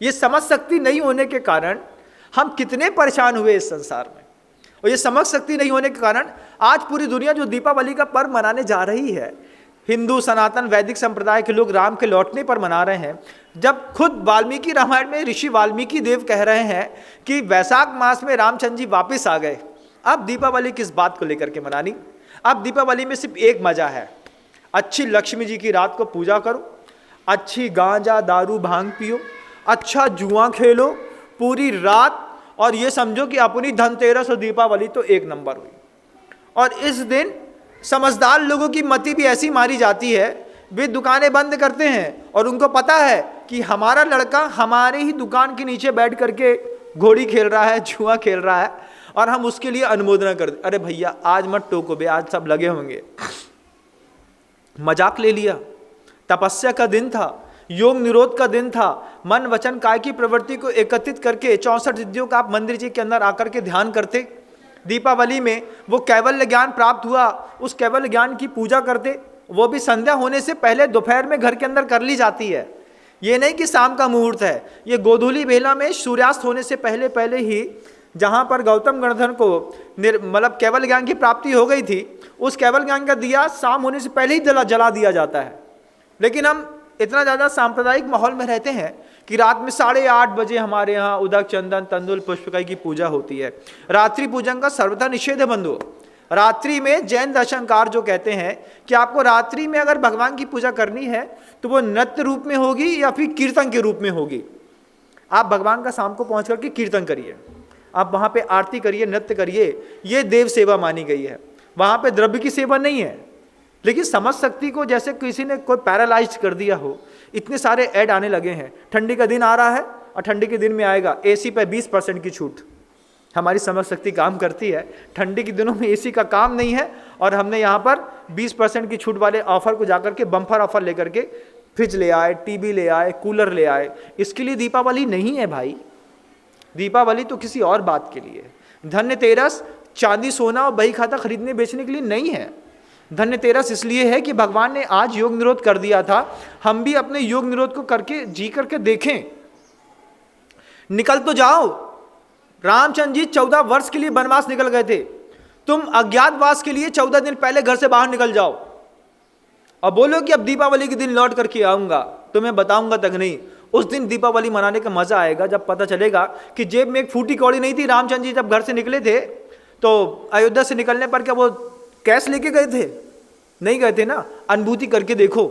ये समझ शक्ति नहीं होने के कारण हम कितने परेशान हुए इस संसार में, और ये समझ शक्ति नहीं होने के कारण आज पूरी दुनिया जो दीपावली का पर्व मनाने जा रही है, हिंदू सनातन वैदिक संप्रदाय के लोग राम के लौटने पर मना रहे हैं, जब खुद वाल्मीकि रामायण में ऋषि वाल्मीकि देव कह रहे हैं कि वैशाख मास में रामचंद्र जी वापिस आ गए। अब दीपावली किस बात को लेकर के मनानी? अब दीपावली में सिर्फ एक मजा है, अच्छी लक्ष्मी जी की रात को पूजा करो, अच्छी गांजा दारू भांग पियो, अच्छा जुआ खेलो पूरी रात, और ये समझो कि अपनी धनतेरस और दीपावली तो एक नंबर हुई। और इस दिन समझदार लोगों की मति भी ऐसी मारी जाती है, वे दुकानें बंद करते हैं और उनको पता है कि हमारा लड़का हमारे ही दुकान के नीचे बैठ करके घोड़ी खेल रहा है, जुआ खेल रहा है, और हम उसके लिए अनुमोदना कर दे। अरे भैया आज मत टोको बे, आज सब लगे होंगे, मजाक ले लिया। तपस्या का दिन था, योग निरोध का दिन था, मन वचन काय की प्रवृत्ति को एकत्रित करके 64 सिद्धियों का आप मंदिर जी के अंदर आकर के ध्यान करते। दीपावली में वो कैवल्य ज्ञान प्राप्त हुआ, उस कैवल्य ज्ञान की पूजा करते, वो भी संध्या होने से पहले दोपहर में घर के अंदर कर ली जाती है। ये नहीं कि शाम का मुहूर्त है, ये गोधूली बेला में सूर्यास्त होने से पहले पहले ही जहाँ पर गौतम गणधर को मतलब केवल ज्ञान की प्राप्ति हो गई थी, उस केवल ज्ञान का दिया शाम होने से पहले ही जला दिया जाता है। लेकिन हम इतना ज़्यादा सांप्रदायिक माहौल में रहते हैं कि रात में 8:30 बजे हमारे यहाँ उदक चंदन तंदुल पुष्पकाई की पूजा होती है। रात्रि पूजन का सर्वथा निषेध है बंधु। रात्रि में जैन दर्शनकार जो कहते हैं कि आपको रात्रि में अगर भगवान की पूजा करनी है तो वो नृत्य रूप में होगी या फिर कीर्तन के रूप में होगी। आप भगवान का शाम को पहुँच करके कीर्तन करिए, आप वहाँ पे आरती करिए, नृत्य करिए, ये देव सेवा मानी गई है। वहाँ पे द्रव्य की सेवा नहीं है। लेकिन समझ शक्ति को जैसे किसी ने कोई पैरालाइज कर दिया हो, इतने सारे ऐड आने लगे हैं। ठंडी का दिन आ रहा है और ठंडी के दिन में आएगा एसी पे 20% की छूट। हमारी समझ शक्ति काम करती है, ठंडी के दिनों में एसी का काम नहीं है और हमने यहाँ पर 20% की छूट वाले ऑफर को जाकर के बम्पर ऑफर लेकर के फ्रिज ले आए, टीवी ले आए, कूलर ले आए। इसके लिए दीपावली नहीं है भाई, दीपावली तो किसी और बात के लिए। धन्यतेरस चांदी सोना और बही खाता खरीदने बेचने के लिए नहीं है। धन्यतेरस इसलिए है कि भगवान ने आज योग निरोध कर दिया था, हम भी अपने योग निरोध को करके जी करके देखें। निकल तो जाओ, रामचंद्र जी 14 वर्ष के लिए वनवास निकल गए थे, तुम अज्ञातवास के लिए 14 दिन पहले घर से बाहर निकल जाओ और बोलो कि अब दीपावली के दिन लौट करके आऊंगा, तुम्हें बताऊंगा तक नहीं। उस दिन दीपावली मनाने का मजा आएगा जब पता चलेगा कि जेब में एक फूटी कौड़ी नहीं थी। रामचंद्र जी जब घर से निकले थे तो अयोध्या से निकलने पर क्या वो कैश लेके गए थे? नहीं गए थे ना। अनुभूति करके देखो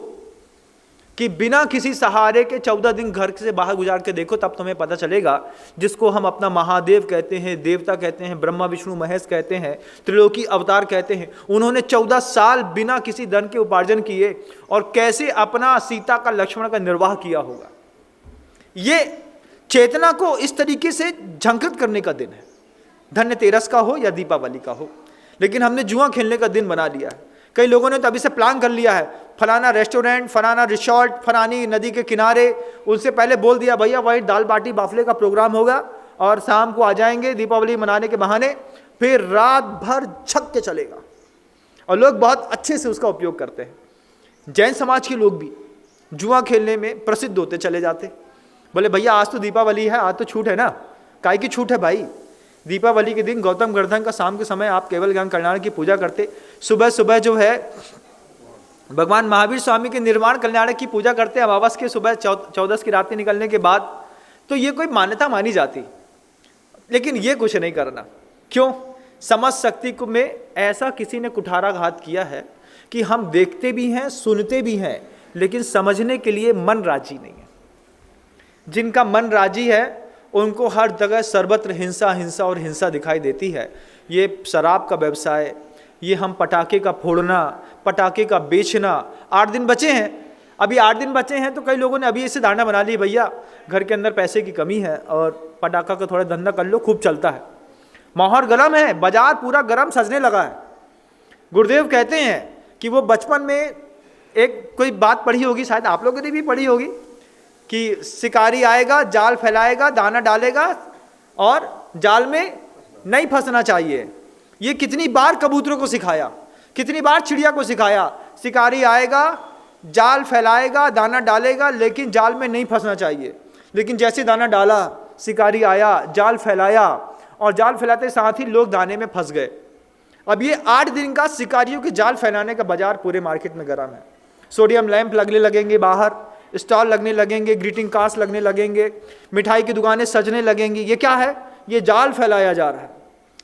कि बिना किसी सहारे के 14 दिन घर से बाहर गुजार के देखो, तब तुम्हें पता चलेगा। जिसको हम अपना महादेव कहते हैं, देवता कहते हैं, ब्रह्मा विष्णु महेश कहते हैं, त्रिलोकी अवतार कहते हैं, उन्होंने 14 साल बिना किसी धन के उपार्जन किए और कैसे अपना सीता का लक्ष्मण का निर्वाह किया होगा। ये चेतना को इस तरीके से झंकृत करने का दिन है, धन्यतेरस का हो या दीपावली का हो। लेकिन हमने जुआ खेलने का दिन बना लिया है। कई लोगों ने तो अभी से प्लान कर लिया है, फलाना रेस्टोरेंट, फलाना रिसोर्ट, फलानी नदी के किनारे, उनसे पहले बोल दिया भैया वही दाल बाटी बाफले का प्रोग्राम होगा और शाम को आ जाएंगे दीपावली मनाने के बहाने, फिर रात भर छक के चलेगा। और लोग बहुत अच्छे से उसका उपयोग करते हैं। जैन समाज के लोग भी जुआ खेलने में प्रसिद्ध होते चले जाते। बोले भैया आज तो दीपावली है, आज तो छूट है ना। काय की छूट है भाई? दीपावली के दिन गौतम गणधर का शाम के समय आप केवल ज्ञान कल्याण की पूजा करते, सुबह सुबह जो है भगवान महावीर स्वामी के निर्वाण कल्याण की पूजा करते अमावस के सुबह 14 की रात्रि निकलने के बाद, तो ये कोई मान्यता मानी जाती। लेकिन ये कुछ नहीं करना। क्यों? समझ शक्ति को में ऐसा किसी ने कुठाराघात किया है कि हम देखते भी हैं, सुनते भी हैं, लेकिन समझने के लिए मन राजी नहीं है। जिनका मन राजी है उनको हर जगह सर्वत्र हिंसा हिंसा और हिंसा दिखाई देती है। ये शराब का व्यवसाय, ये हम पटाखे का फोड़ना, पटाखे का बेचना। 8 दिन बचे हैं, अभी 8 दिन बचे हैं तो कई लोगों ने अभी इससे धारणा बना ली भैया घर के अंदर पैसे की कमी है और पटाखा का थोड़ा धंधा कर लो, खूब चलता है। माहौल गर्म है, बाजार पूरा गर्म सजने लगा है। गुरुदेव कहते हैं कि वो बचपन में एक कोई बात पढ़ी होगी, शायद आप लोगों ने भी पढ़ी होगी, कि शिकारी आएगा, जाल फैलाएगा, दाना डालेगा और जाल में नहीं फंसना चाहिए। ये कितनी बार कबूतरों को सिखाया, कितनी बार चिड़िया को सिखाया। शिकारी आएगा, जाल फैलाएगा, दाना डालेगा, लेकिन जाल में नहीं फंसना चाहिए। लेकिन जैसे दाना डाला, शिकारी आया, जाल फैलाया और जाल फैलाते साथ ही लोग दाने में फंस गए। अब ये 8 दिन का शिकारियों के जाल फैलाने का बाजार पूरे मार्केट में गर्म है। सोडियम लैंप लगने लगेंगे, बाहर स्टॉल लगने लगेंगे, ग्रीटिंग कार्ड्स लगने लगेंगे, मिठाई की दुकानें सजने लगेंगी। ये क्या है? ये जाल फैलाया जा रहा है।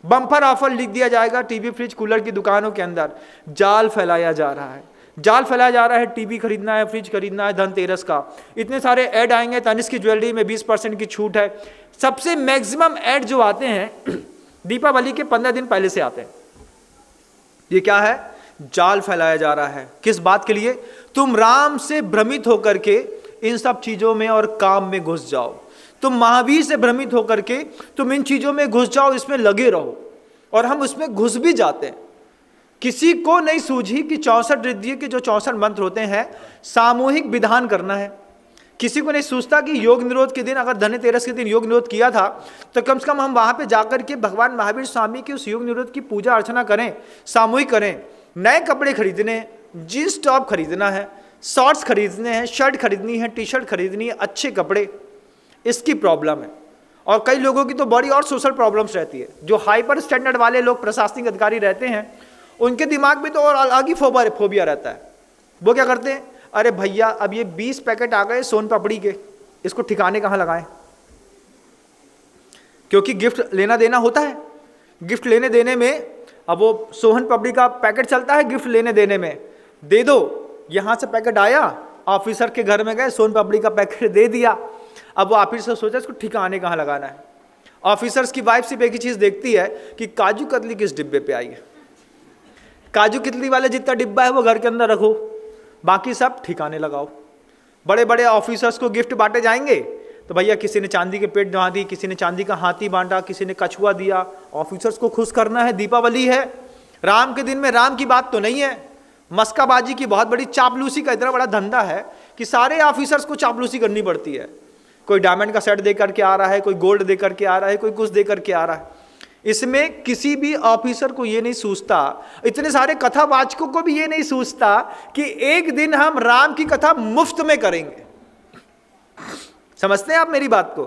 बम्पर ऑफर लिख दिया जाएगा टीवी फ्रिज कूलर की दुकानों के अंदर, जाल फैलाया जा रहा है। जाल फैलाया जा रहा है, टीवी खरीदना है, फ्रिज खरीदना है, धनतेरस का इतने सारे ऐड आएंगे। तनिष्क की ज्वेलरी में 20% की छूट है। सबसे मैक्सिमम ऐड जो आते हैं दीपावली के 15 दिन पहले से आते हैं। ये क्या है? जाल फैलाया जा रहा है। किस बात के लिए? तुम राम से भ्रमित होकर के इन सब चीजों में और काम में घुस जाओ। तुम महावीर से भ्रमित होकर के तुम इन चीजों में घुस जाओ, इसमें लगे रहो। और हम उसमें घुस भी जाते हैं। किसी को नहीं सूझी कि 64 रिद्धि के जो 64 मंत्र होते हैं सामूहिक विधान करना है। किसी को नहीं सोचता कि योग निरोध के दिन अगर धनतेरस के दिन योग निरोध किया था तो कम से कम हम वहां पे जाकर के भगवान महावीर स्वामी की उस योग निरोध की पूजा अर्चना करें, सामूहिक करें। नए कपड़े खरीदने, जींस टॉप खरीदना है, शॉर्ट्स खरीदने हैं, शर्ट खरीदनी है, टी शर्ट खरीदनी है, अच्छे कपड़े, इसकी प्रॉब्लम है। और कई लोगों की तो बड़ी और सोशल प्रॉब्लम्स रहती है। जो हाइपर स्टैंडर्ड वाले लोग प्रशासनिक अधिकारी रहते हैं उनके दिमाग में तो और अलग ही फोबिया रहता है। वो क्या करते हैं, अरे भैया अब ये 20 पैकेट आ गए सोन पापड़ी के, इसको ठिकाने कहाँ लगाएं? क्योंकि गिफ्ट लेना देना होता है। गिफ्ट लेने देने में अब वो सोहन पापड़ी का पैकेट चलता है, गिफ्ट लेने देने में दे दो, यहाँ से पैकेट आया, ऑफिसर के घर में गए, सोन पापड़ी का पैकेट दे दिया। अब वो ऑफिसर सोचा इसको ठिकाने कहाँ लगाना है। ऑफिसर्स की वाइफ सिर्फ एक ही चीज़ देखती है कि काजू कतली किस डिब्बे पे आई है। काजू कतली वाले जितना डिब्बा है वो घर के अंदर रखो, बाकी सब ठिकाने लगाओ। बड़े बड़े ऑफिसर्स को गिफ्ट बांटे जाएंगे तो भैया किसी ने चांदी के पेट बांधी, किसी ने चांदी का हाथी बांटा, किसी ने कछुआ दिया। ऑफिसर्स को खुश करना है, दीपावली है, राम के दिन में राम की बात तो नहीं है। मस्काबाजी की बहुत बड़ी चापलूसी का इतना बड़ा धंधा है कि सारे ऑफिसर्स को चापलूसी करनी पड़ती है। कोई डायमंड का सेट दे करके आ रहा है, कोई गोल्ड दे करके आ रहा है, कोई कुछ दे करके आ रहा है। इसमें किसी भी ऑफिसर को ये नहीं सोचता, इतने सारे कथावाचकों को भी ये नहीं सोचता कि एक दिन हम राम की कथा मुफ्त में करेंगे। समझते हैं आप मेरी बात को?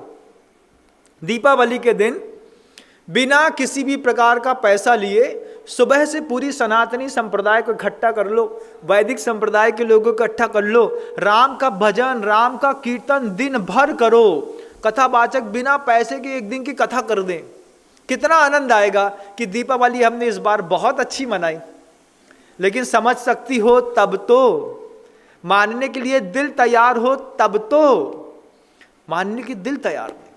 दीपावली के दिन बिना किसी भी प्रकार का पैसा लिए सुबह से पूरी सनातनी संप्रदाय को इकट्ठा कर लो, वैदिक संप्रदाय के लोगों को इकट्ठा कर लो, राम का भजन, राम का कीर्तन दिन भर करो। कथावाचक बिना पैसे के एक दिन की कथा कर दें, कितना आनंद आएगा कि दीपावली हमने इस बार बहुत अच्छी मनाई। लेकिन समझ सकती हो तब तो, मानने के लिए दिल तैयार हो तब तो, मानने की दिल तैयार नहीं।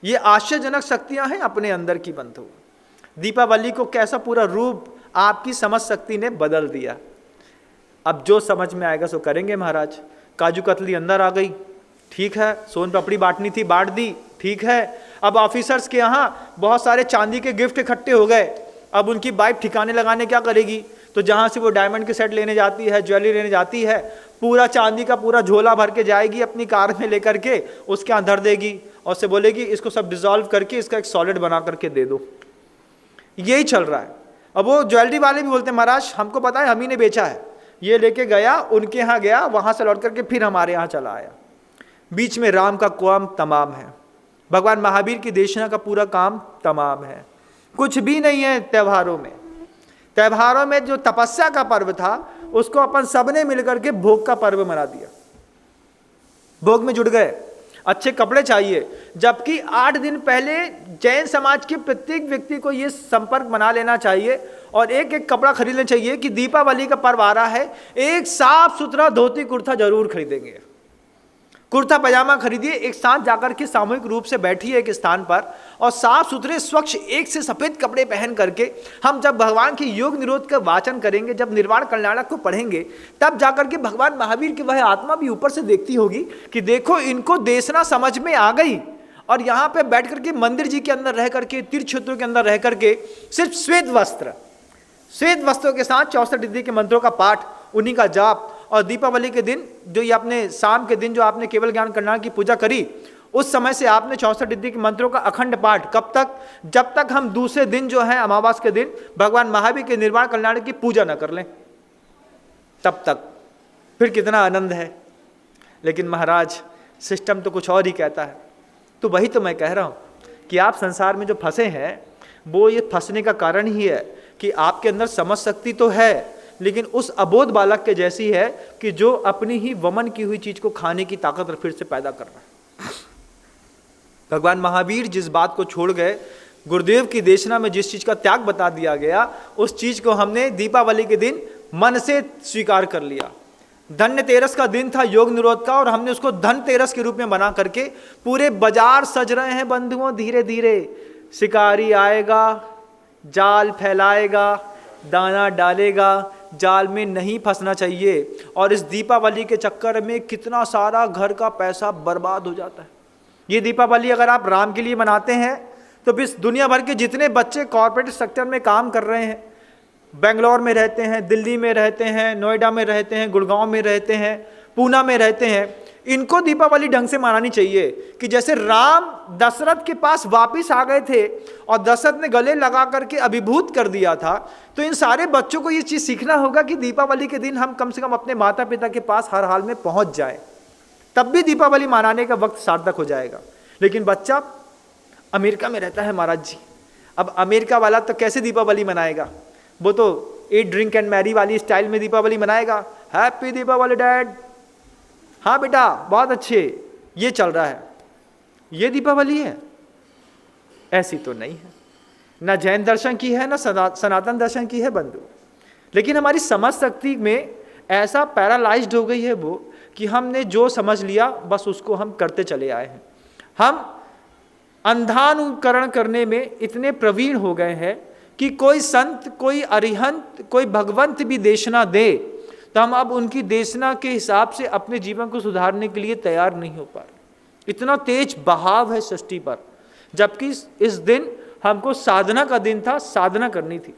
ये आश्चर्यजनक शक्तियां हैं अपने अंदर की बंधु। दीपावली को कैसा पूरा रूप आपकी समझ शक्ति ने बदल दिया। अब जो समझ में आएगा सो करेंगे महाराज। काजू कतली अंदर आ गई, ठीक है, सोन पापड़ी बांटनी थी बांट दी, ठीक है। अब ऑफिसर्स के यहाँ बहुत सारे चांदी के गिफ्ट इकट्ठे हो गए, अब उनकी वाइफ ठिकाने लगाने क्या करेगी? तो जहाँ से वो डायमंड के सेट लेने जाती है, ज्वेलरी लेने जाती है, पूरा चांदी का पूरा झोला भर के जाएगी अपनी कार में लेकर के, उसके यहाँ धर देगी और से बोलेगी इसको सब डिजॉल्व करके इसका एक सॉलिड बना करके दे दो। यही चल रहा है। अब वो ज्वेलरी वाले भी बोलते हैं महाराज हमको पता है, हम ही ने बेचा है। ये लेके गया, उनके यहाँ गया, वहाँ से लौट करके फिर हमारे यहाँ चला आया। बीच में राम का काम तमाम है, भगवान महावीर की देशना का पूरा काम तमाम है। कुछ भी नहीं है त्योहारों में। त्योहारों में जो तपस्या का पर्व था उसको अपन सबने मिलकर के भोग का पर्व मना दिया। भोग में जुट गए, अच्छे कपड़े चाहिए, जबकि 8 दिन पहले जैन समाज के प्रत्येक व्यक्ति को ये संपर्क बना लेना चाहिए और एक एक कपड़ा खरीदना चाहिए कि दीपावली का पर्व आ रहा है, एक साफ सुथरा धोती कुर्ता जरूर खरीदेंगे। कुर्ता पजामा खरीदिए, एक साथ जाकर के सामूहिक रूप से बैठिए एक स्थान पर और साफ सुथरे स्वच्छ एक से सफेद कपड़े पहन करके हम जब भगवान के योग निरोध का वाचन करेंगे, जब निर्वाण कल्याणक को पढ़ेंगे, तब जाकर के भगवान महावीर की वह आत्मा भी ऊपर से देखती होगी कि देखो इनको देशना समझ में आ गई। और यहाँ पे बैठ करके मंदिर जी के अंदर रह करके, तीर्थ क्षेत्रों के अंदर रह करके सिर्फ श्वेत वस्त्रों के साथ 64 रिद्धि के मंत्रों का पाठ, उन्हीं का जाप, और दीपावली के दिन जो ये आपने शाम के दिन जो आपने केवल ज्ञान कल्याण की पूजा करी, उस समय से आपने 64 रिद्धि के मंत्रों का अखंड पाठ। कब तक? जब तक हम दूसरे दिन जो है अमावास के दिन भगवान महावीर के निर्वाण कल्याण की पूजा न कर लें, तब तक। फिर कितना आनंद है। लेकिन महाराज सिस्टम तो कुछ और ही कहता है। तो वही तो मैं कह रहा हूँ कि आप संसार में जो फंसे हैं, वो ये फंसने का कारण ही है कि आपके अंदर समझ शक्ति तो है, लेकिन उस अबोध बालक के जैसी है कि जो अपनी ही वमन की हुई चीज को खाने की ताकत फिर से पैदा कर रहा है। भगवान महावीर जिस बात को छोड़ गए, गुरुदेव की देशना में जिस चीज का त्याग बता दिया गया, उस चीज को हमने दीपावली के दिन मन से स्वीकार कर लिया। धनतेरस का दिन था योग निरोध का, और हमने उसको धनतेरस के रूप में बना करके पूरे बाजार सज रहे हैं बंधुओं। धीरे धीरे शिकारी आएगा, जाल फैलाएगा, दाना डालेगा, जाल में नहीं फंसना चाहिए। और इस दीपावली के चक्कर में कितना सारा घर का पैसा बर्बाद हो जाता है। ये दीपावली अगर आप राम के लिए मनाते हैं तो bis दुनिया भर के जितने बच्चे कॉर्पोरेट सेक्टर में काम कर रहे हैं, बेंगलोर में रहते हैं, दिल्ली में रहते हैं, नोएडा में रहते हैं, गुड़गांव में रहते हैं, पूना में रहते हैं, इनको दीपावली ढंग से मनानी चाहिए कि जैसे राम दशरथ के पास वापिस आ गए थे और दशरथ ने गले लगा करके अभिभूत कर दिया था, तो इन सारे बच्चों को ये चीज़ सीखना होगा कि दीपावली के दिन हम कम से कम अपने माता पिता के पास हर हाल में पहुंच जाए, तब भी दीपावली मनाने का वक्त सार्थक हो जाएगा। लेकिन बच्चा अमेरिका में रहता है महाराज जी, अब अमेरिका वाला तो कैसे दीपावली मनाएगा? वो तो ईट ड्रिंक एंड मैरी वाली स्टाइल में दीपावली मनाएगा। हैप्पी दीपावली डैड, हाँ बेटा बहुत अच्छे, ये चल रहा है, ये दीपावली है? ऐसी तो नहीं है, ना जैन दर्शन की है ना सनातन दर्शन की है बंधु। लेकिन हमारी समझ शक्ति में ऐसा पैरालाइज्ड हो गई है वो कि हमने जो समझ लिया बस उसको हम करते चले आए हैं। हम अंधानुकरण करने में इतने प्रवीण हो गए हैं कि कोई संत, कोई अरिहंत, कोई भगवंत भी देशना दे तो हम अब उनकी देशना के हिसाब से अपने जीवन को सुधारने के लिए तैयार नहीं हो पा रहे। इतना तेज बहाव है सृष्टि पर, जबकि इस दिन हमको साधना का दिन था, साधना करनी थी।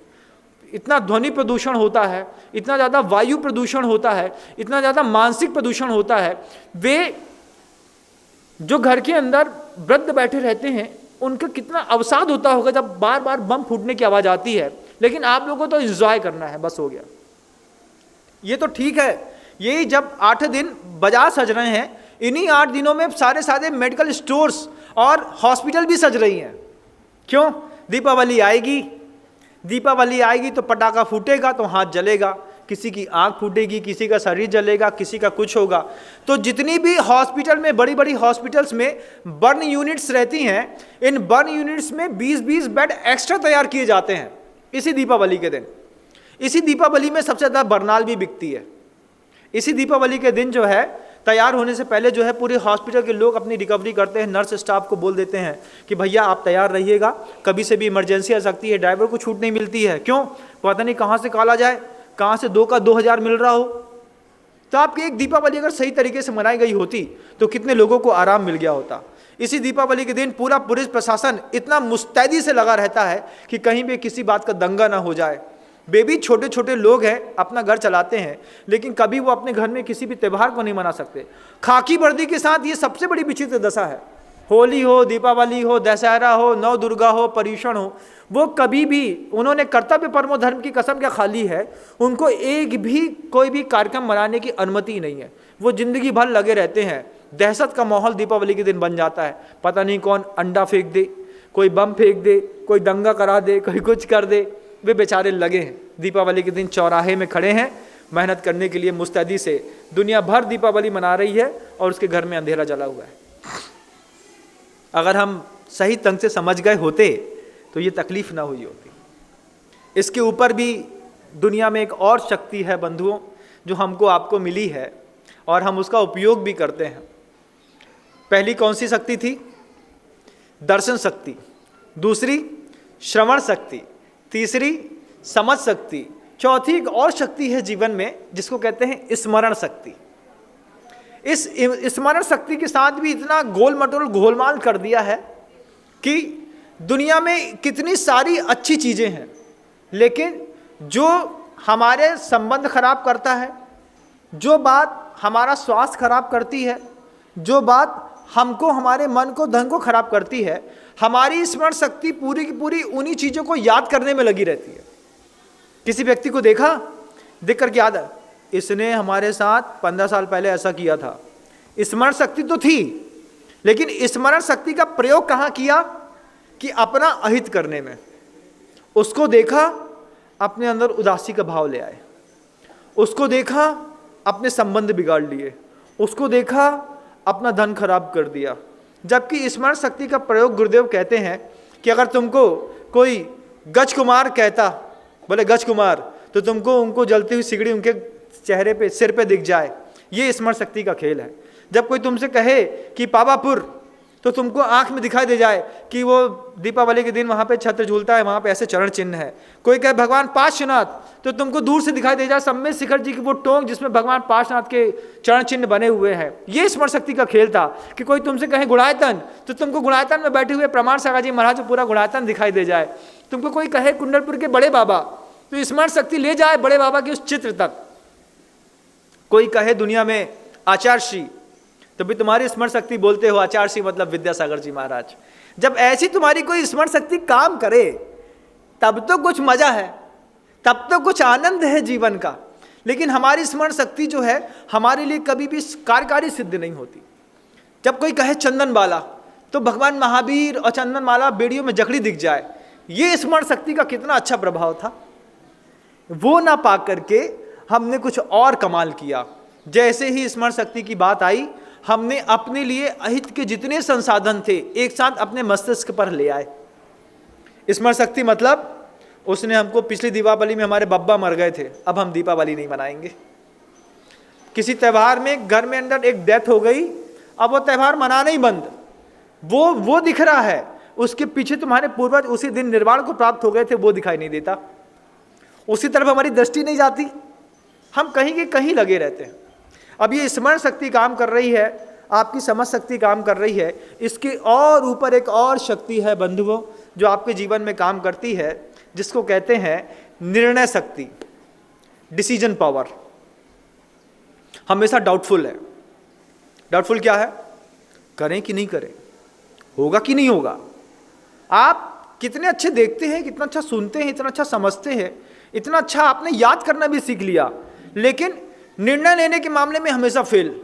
इतना ध्वनि प्रदूषण होता है, इतना ज़्यादा वायु प्रदूषण होता है, इतना ज़्यादा मानसिक प्रदूषण होता है। वे जो घर के अंदर वृद्ध बैठे रहते हैं उनका कितना अवसाद होता होगा जब बार बार बम फूटने की आवाज़ आती है। लेकिन आप लोगों को तो एंजॉय करना है, बस हो गया। ये तो ठीक है, यही जब 8 दिन बाजार सज रहे हैं, इन्हीं 8 दिनों में सारे मेडिकल स्टोर्स और हॉस्पिटल भी सज रही हैं। क्यों? दीपावली आएगी, दीपावली आएगी तो पटाखा फूटेगा तो हाथ जलेगा, किसी की आंख फूटेगी, किसी का शरीर जलेगा, किसी का कुछ होगा। तो जितनी भी हॉस्पिटल में, बड़ी बड़ी हॉस्पिटल्स में बर्न यूनिट्स रहती हैं, इन बर्न यूनिट्स में 20-20 बेड एक्स्ट्रा तैयार किए जाते हैं इसी दीपावली के दिन। इसी दीपावली में सबसे ज़्यादा बरनाल भी बिकती है। इसी दीपावली के दिन जो है तैयार होने से पहले जो है पूरे हॉस्पिटल के लोग अपनी रिकवरी करते हैं, नर्स स्टाफ को बोल देते हैं कि भैया आप तैयार रहिएगा, कभी से भी इमरजेंसी आ सकती है, ड्राइवर को छूट नहीं मिलती है। क्यों? पता नहीं कहाँ से कॉल आ जाए, कहाँ से 2 का 2000 मिल रहा हो। तो आपकी एक दीपावली अगर सही तरीके से मनाई गई होती तो कितने लोगों को आराम मिल गया होता। इसी दीपावली के दिन पूरा पुलिस प्रशासन इतना मुस्तैदी से लगा रहता है कि कहीं भी किसी बात का दंगा ना हो जाए। बेबी छोटे छोटे लोग हैं, अपना घर चलाते हैं, लेकिन कभी वो अपने घर में किसी भी त्यौहार को नहीं मना सकते। खाकी वर्दी के साथ ये सबसे बड़ी विचित्र दशा है। होली हो, दीपावली हो, दशहरा हो, नव दुर्गा हो, पर्युषण हो, वो कभी भी उन्होंने कर्तव्य परमो धर्म की कसम क्या खा ली है, उनको एक भी कोई भी कार्यक्रम मनाने की अनुमति नहीं है। वो जिंदगी भर लगे रहते हैं। दहशत का माहौल दीपावली के दिन बन जाता है। पता नहीं कौन अंडा फेंक दे, कोई बम फेंक दे, कोई दंगा करा दे, कोई कुछ कर दे। वे बेचारे लगे हैं दीपावली के दिन चौराहे में खड़े हैं मेहनत करने के लिए मुस्तैदी से। दुनिया भर दीपावली मना रही है और उसके घर में अंधेरा जला हुआ है। अगर हम सही ढंग से समझ गए होते तो ये तकलीफ ना हुई होती। इसके ऊपर भी दुनिया में एक और शक्ति है बंधुओं, जो हमको आपको मिली है और हम उसका उपयोग भी करते हैं। पहली कौन सी शक्ति थी? दर्शन शक्ति। दूसरी श्रवण शक्ति। तीसरी समझ शक्ति। चौथी एक और शक्ति है जीवन में जिसको कहते हैं स्मरण शक्ति। इस स्मरण शक्ति के साथ भी इतना गोल मटोल घोलमाल कर दिया है कि दुनिया में कितनी सारी अच्छी चीज़ें हैं, लेकिन जो हमारे संबंध खराब करता है, जो बात हमारा स्वास्थ्य खराब करती है, जो बात हमको, हमारे मन को, धन को खराब करती है, हमारी स्मरण शक्ति पूरी की पूरी उन्हीं चीज़ों को याद करने में लगी रहती है। किसी व्यक्ति को देखा, देख करके याद है, इसने हमारे साथ 15 साल पहले ऐसा किया था। स्मरण शक्ति तो थी, लेकिन स्मरण शक्ति का प्रयोग कहाँ किया? कि अपना अहित करने में। उसको देखा, अपने अंदर उदासी का भाव ले आए। उसको देखा, अपने संबंध बिगाड़ लिए। उसको देखा, अपना धन खराब कर दिया। जबकि स्मरण शक्ति का प्रयोग गुरुदेव कहते हैं कि अगर तुमको कोई गज कुमार कहता, बोले गज कुमार, तो तुमको उनको जलती हुई सिगड़ी उनके चेहरे पे, सिर पे दिख जाए। ये स्मरण शक्ति का खेल है। जब कोई तुमसे कहे कि पावापुर तो तुमको आंख में दिखाई दे जाए कि वो दीपावली के दिन वहाँ पे छत्र झूलता है, वहाँ पे ऐसे चरण चिन्ह है। कोई कहे भगवान पार्श्वनाथ, तो तुमको दूर से दिखाई दे जाए सम्मेद शिखर जी की वो टोंक जिसमें भगवान पार्श्वनाथ के चरण चिन्ह बने हुए हैं। ये स्मरण शक्ति का खेल था। कि कोई तुमसे कहे गुणायतन, तो तुमको गुणायतन में बैठे हुए प्रमाण सागर जी महाराज पूरा गुणायतन दिखाई दे जाए। तुमको कोई कहे कुंडलपुर के बड़े बाबा, तो स्मरण शक्ति ले जाए बड़े बाबा के उस चित्र तक। कोई कहे दुनिया में आचार्य श्री, तो भी तुम्हारी स्मरण शक्ति बोलते हो आचार्य श्री मतलब विद्यासागर जी महाराज। जब ऐसी तुम्हारी कोई स्मरण शक्ति काम करे तब तो कुछ मजा है, तब तो कुछ आनंद है जीवन का। लेकिन हमारी स्मरण शक्ति जो है हमारे लिए कभी भी कार्यकारी सिद्ध नहीं होती। जब कोई कहे चंदन बाला, तो भगवान महावीर और चंदन माला बेड़ियों में जकड़ी दिख जाए, ये स्मरण शक्ति का कितना अच्छा प्रभाव था। वो ना पा करके हमने कुछ और कमाल किया। जैसे ही स्मरण शक्ति की बात आई, हमने अपने लिए अहित के जितने संसाधन थे एक साथ अपने मस्तिष्क पर ले आए। स्मरण शक्ति मतलब उसने हमको पिछली दीपावली में हमारे बब्बा मर गए थे, अब हम दीपावली नहीं मनाएंगे। किसी त्यौहार में घर में अंदर एक डेथ हो गई, अब वो त्यौहार मनाना ही बंद। वो दिख रहा है, उसके पीछे तुम्हारे पूर्वज उसी दिन निर्वाण को प्राप्त हो गए थे, वो दिखाई नहीं देता। उसी तरफ हमारी दृष्टि नहीं जाती, हम कहीं के कहीं लगे रहते हैं। अब ये स्मरण शक्ति काम कर रही है, आपकी समझ शक्ति काम कर रही है। इसके और ऊपर एक और शक्ति है बंधुओं, जो आपके जीवन में काम करती है, जिसको कहते हैं निर्णय शक्ति, डिसीजन पावर। हमेशा डाउटफुल है। डाउटफुल क्या है? करें कि नहीं करें, होगा कि नहीं होगा। आप कितने अच्छे देखते हैं, कितना अच्छा सुनते हैं, इतना अच्छा समझते हैं, इतना अच्छा आपने याद करना भी सीख लिया, लेकिन निर्णय लेने के मामले में हमेशा फेल।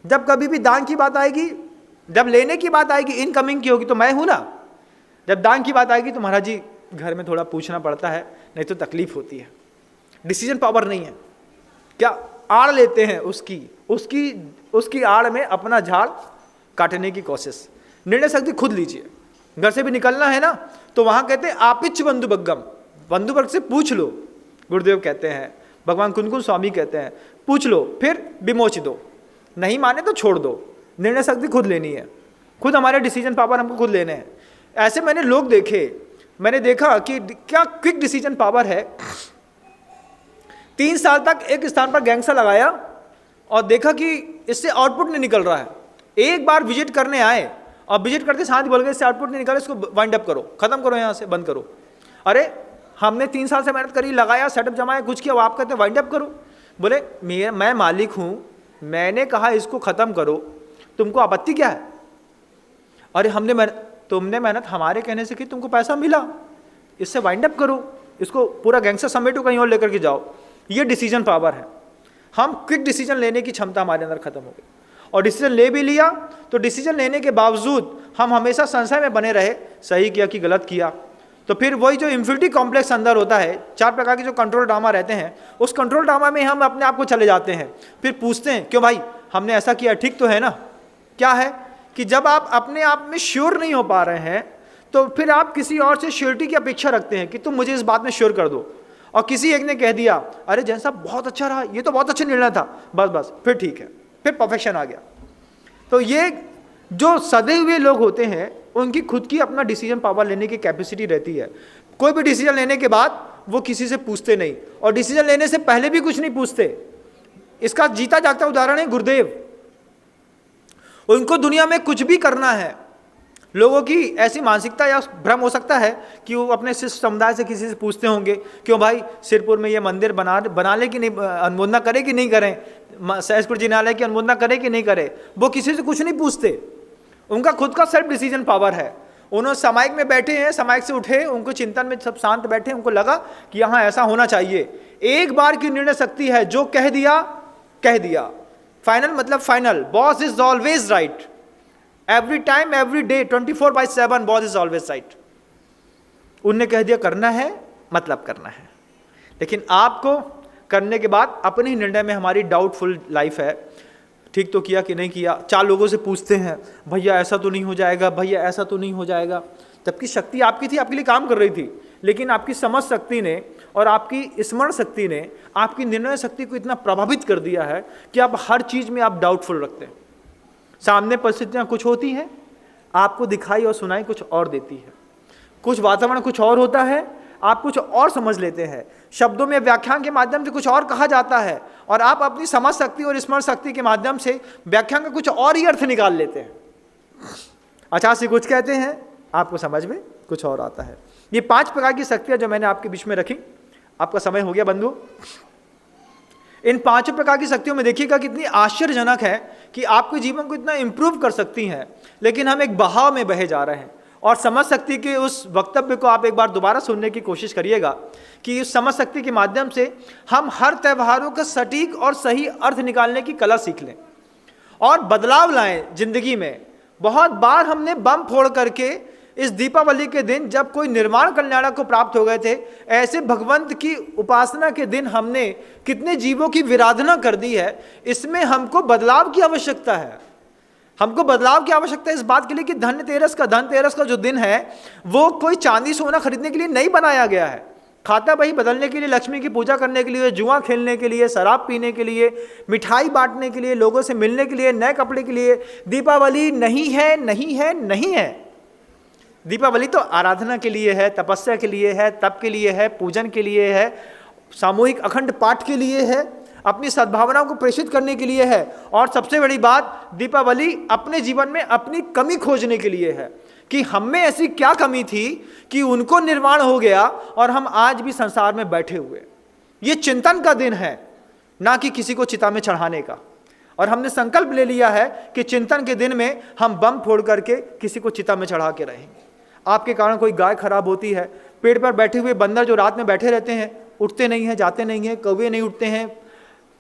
जब कभी भी दान की बात आएगी, जब लेने की बात आएगी, इनकमिंग की होगी तो मैं हूं ना। जब दान की बात आएगी तो महाराज जी घर में थोड़ा पूछना पड़ता है, नहीं तो तकलीफ होती है। डिसीजन पावर नहीं है। क्या आड़ लेते हैं उसकी आड़ में अपना झाड़ काटने की कोशिश। निर्णय शक्ति खुद लीजिए। घर से भी निकलना है ना, तो वहां कहते हैं आपिच बंधुबग्गम, बंधुवर्ग से पूछ लो। गुरुदेव कहते हैं, भगवान कुनकुन स्वामी कहते हैं, पूछ लो फिर विमोच दो, नहीं माने तो छोड़ दो। निर्णय शक्ति खुद लेनी है, खुद हमारे डिसीजन पावर हमको खुद लेने हैं। ऐसे मैंने लोग देखे, मैंने देखा कि क्या क्विक डिसीजन पावर है। 3 साल तक एक स्थान पर गैंगस्टर लगाया और देखा कि इससे आउटपुट नहीं निकल रहा है। एक बार विजिट करने आए और विजिट करते साथ ही बोल गए इससे आउटपुट नहीं निकला, इसको वाइंड अप करो, खत्म करो, यहाँ से बंद करो। अरे हमने 3 साल से मेहनत करी, लगाया, सेटअप जमाया, कुछ किया, आप कहते हैं वाइंड अप करो। बोले मैं मालिक हूँ, मैंने कहा इसको खत्म करो, तुमको आपत्ति क्या है? अरे तुमने मेहनत हमारे कहने से की, तुमको पैसा मिला, इससे वाइंड अप करो, इसको पूरा गैंगस्टर समेटो, कहीं और लेकर के जाओ। ये डिसीजन पावर है। हम क्विक डिसीजन लेने की क्षमता हमारे अंदर खत्म हो गई, और डिसीजन ले भी लिया तो डिसीजन लेने के बावजूद हम हमेशा संशय में बने रहे, सही किया कि गलत किया। तो फिर वही जो इंफिनिटी कॉम्प्लेक्स अंदर होता है, 4 प्रकार के जो कंट्रोल ड्रामा रहते हैं, उस कंट्रोल ड्रामा में हम अपने आप को चले जाते हैं। फिर पूछते हैं क्यों भाई हमने ऐसा किया, ठीक तो है ना? क्या है कि जब आप अपने आप में श्योर नहीं हो पा रहे हैं, तो फिर आप किसी और से श्योरिटी की अपेक्षा रखते हैं कि तुम मुझे इस बात में श्योर कर दो। और किसी एक ने कह दिया अरे जैन साहब बहुत अच्छा रहा, ये तो बहुत अच्छा निर्णय था, बस फिर ठीक है, फिर परफेक्शन आ गया। तो ये जो सदे हुए लोग होते हैं, उनकी खुद की अपना डिसीजन पावर लेने की कैपेसिटी रहती है। कोई भी डिसीजन लेने के बाद वो किसी से पूछते नहीं, और डिसीजन लेने से पहले भी कुछ नहीं पूछते। इसका जीता जागता उदाहरण है गुरुदेव। उनको दुनिया में कुछ भी करना है। लोगों की ऐसी मानसिकता या भ्रम हो सकता है कि वो अपने शिष्य समुदाय से किसी से पूछते होंगे, क्यों भाई सिरपुर में ये मंदिर बना ले कि नहीं, अनुमोदना करे कि नहीं करें, सहसपुर जिनालय की अनुमोदना करे कि नहीं करे। वो किसी से कुछ नहीं पूछते, उनका खुद का सेल्फ डिसीजन पावर है। उन्होंने सामायिक में बैठे हैं, सामायिक से उठे, उनको चिंतन में सब शांत बैठे, उनको लगा कि यहाँ ऐसा होना चाहिए। एक बार की निर्णय शक्ति है, जो कह दिया। फाइनल मतलब final. Boss is always right, every time every day 24/7 boss is always right. उनने कह दिया करना है मतलब करना है। लेकिन आपको करने के बाद अपने ही निर्णय में हमारी डाउटफुल लाइफ है, ठीक तो किया कि नहीं किया। 4 लोगों से पूछते हैं, भैया ऐसा तो नहीं हो जाएगा, भैया ऐसा तो नहीं हो जाएगा। जबकि शक्ति आपकी थी, आपके लिए काम कर रही थी, लेकिन आपकी समझ शक्ति ने और आपकी स्मरण शक्ति ने आपकी निर्णय शक्ति को इतना प्रभावित कर दिया है कि आप हर चीज़ में आप डाउटफुल रखते हैं। सामने परिस्थितियां कुछ होती हैं, आपको दिखाई और सुनाई कुछ और देती है, कुछ वातावरण कुछ और होता है, आप कुछ और समझ लेते हैं, शब्दों में व्याख्यान के माध्यम से कुछ और कहा जाता है और आप अपनी समझ शक्ति और स्मरण शक्ति के माध्यम से व्याख्यान का कुछ और ही अर्थ निकाल लेते हैं। अचानक से कुछ कहते हैं, आपको समझ में कुछ और आता है। ये 5 प्रकार की शक्तियां जो मैंने आपके बीच में रखी। आपका समय हो गया बंधु। इन 5 प्रकार की शक्तियों में देखिएगा कितनी आश्चर्यजनक है कि आपके जीवन को इतना इंप्रूव कर सकती हैं, लेकिन हम एक बहाव में बहे जा रहे हैं। और समझ शक्ति के उस वक्तव्य को आप एक बार दोबारा सुनने की कोशिश करिएगा कि इस समझ शक्ति के माध्यम से हम हर त्योहारों का सटीक और सही अर्थ निकालने की कला सीख लें और बदलाव लाएं जिंदगी में। बहुत बार हमने बम फोड़ करके इस दीपावली के दिन, जब कोई निर्वाण कल्याण को प्राप्त हो गए थे, ऐसे भगवंत की उपासना के दिन हमने कितने जीवों की विराधना कर दी है। इसमें हमको बदलाव की आवश्यकता है। हमको बदलाव की आवश्यकता है इस बात के लिए कि धनतेरस का जो दिन है वो कोई चांदी सोना खरीदने के लिए नहीं बनाया गया है। खाता बही बदलने के लिए, लक्ष्मी की पूजा करने के लिए, जुआ खेलने के लिए, शराब पीने के लिए, मिठाई बांटने के लिए, लोगों से मिलने के लिए, नए कपड़े के लिए दीपावली नहीं है, नहीं है, नहीं है। दीपावली तो आराधना के लिए है, तपस्या के लिए है, तप के लिए है, पूजन के लिए है, सामूहिक अखंड पाठ के लिए है, अपनी सद्भावनाओं को प्रेषित करने के लिए है। और सबसे बड़ी बात, दीपावली अपने जीवन में अपनी कमी खोजने के लिए है कि हम में ऐसी क्या कमी थी कि उनको निर्वाण हो गया और हम आज भी संसार में बैठे हुए। ये चिंतन का दिन है, ना कि किसी को चिता में चढ़ाने का। और हमने संकल्प ले लिया है कि चिंतन के दिन में हम बम फोड़ करके किसी को चिता में चढ़ा के रहेंगे। आपके कारण कोई गाय खराब होती है, पेड़ पर बैठे हुए बंदर जो रात में बैठे रहते हैं, उठते नहीं हैं, जाते नहीं हैं, कौवे नहीं उठते हैं,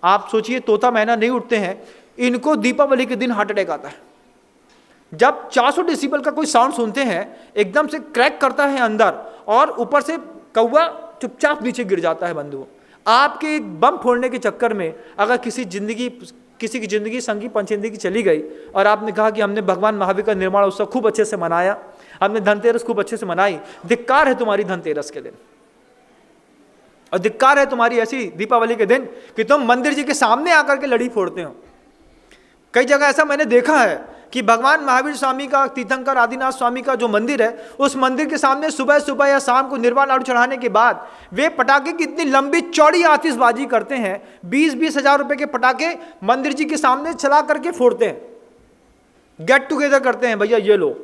आप सोचिए तोता मैना नहीं उठते हैं, इनको दीपावली के दिन हार्ट अटैक आता है। जब 400 डेसिबल का कोई साउंड सुनते हैं, एकदम से क्रैक करता है अंदर और ऊपर से कौवा चुपचाप नीचे गिर जाता है। बंधुओं, आपके बम फोड़ने के चक्कर में अगर किसी की जिंदगी संगी पंचेंदी की चली गई और आपने कहा कि हमने भगवान महावीर का निर्माण उत्सव खूब अच्छे से मनाया, हमने धनतेरस खूब अच्छे से मनाई, धिक्कार है तुम्हारी धनतेरस के दिन और धिक्कार है तुम्हारी ऐसी दीपावली के दिन कि तुम मंदिर जी के सामने आकर के लड़ी फोड़ते हो। कई जगह ऐसा मैंने देखा है कि भगवान महावीर स्वामी का, तीर्थंकर आदिनाथ स्वामी का जो मंदिर है, उस मंदिर के सामने सुबह सुबह या शाम को निर्वाण लाडू चढ़ाने के बाद वे पटाखे की इतनी लंबी चौड़ी आतिशबाजी करते हैं, 20-20 हजार रुपए के पटाखे मंदिर जी के सामने चला करके फोड़ते हैं, गेट टुगेदर करते हैं, भैया ये लो।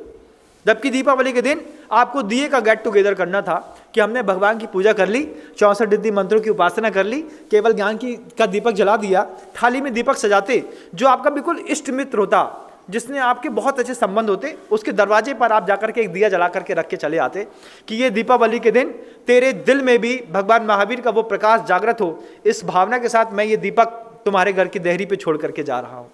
जबकि दीपावली के दिन आपको दिए का गेट टुगेदर करना था कि हमने भगवान की पूजा कर ली, 64 रिद्धि मंत्रों की उपासना कर ली, केवल ज्ञान का दीपक जला दिया, थाली में दीपक सजाते, जो आपका बिल्कुल इष्ट मित्र होता, जिसने आपके बहुत अच्छे संबंध होते, उसके दरवाजे पर आप जाकर के एक दिया जला करके रख के चले आते कि ये दीपावली के दिन तेरे दिल में भी भगवान महावीर का वो प्रकाश जागृत हो। इस भावना के साथ मैं ये दीपक तुम्हारे घर की देहरी पे छोड़ करके जा रहा हूँ।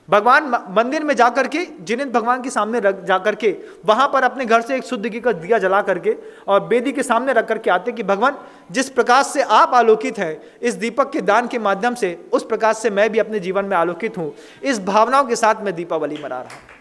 भगवान मंदिर में जाकर के, जिन्हें भगवान के सामने रख जाकर के वहां पर अपने घर से एक शुद्ध घी का दिया जला करके और वेदी के सामने रख करके आते कि भगवान जिस प्रकाश से आप आलोकित हैं, इस दीपक के दान के माध्यम से उस प्रकाश से मैं भी अपने जीवन में आलोकित हूं। इस भावनाओं के साथ मैं दीपावली मना रहा हूं।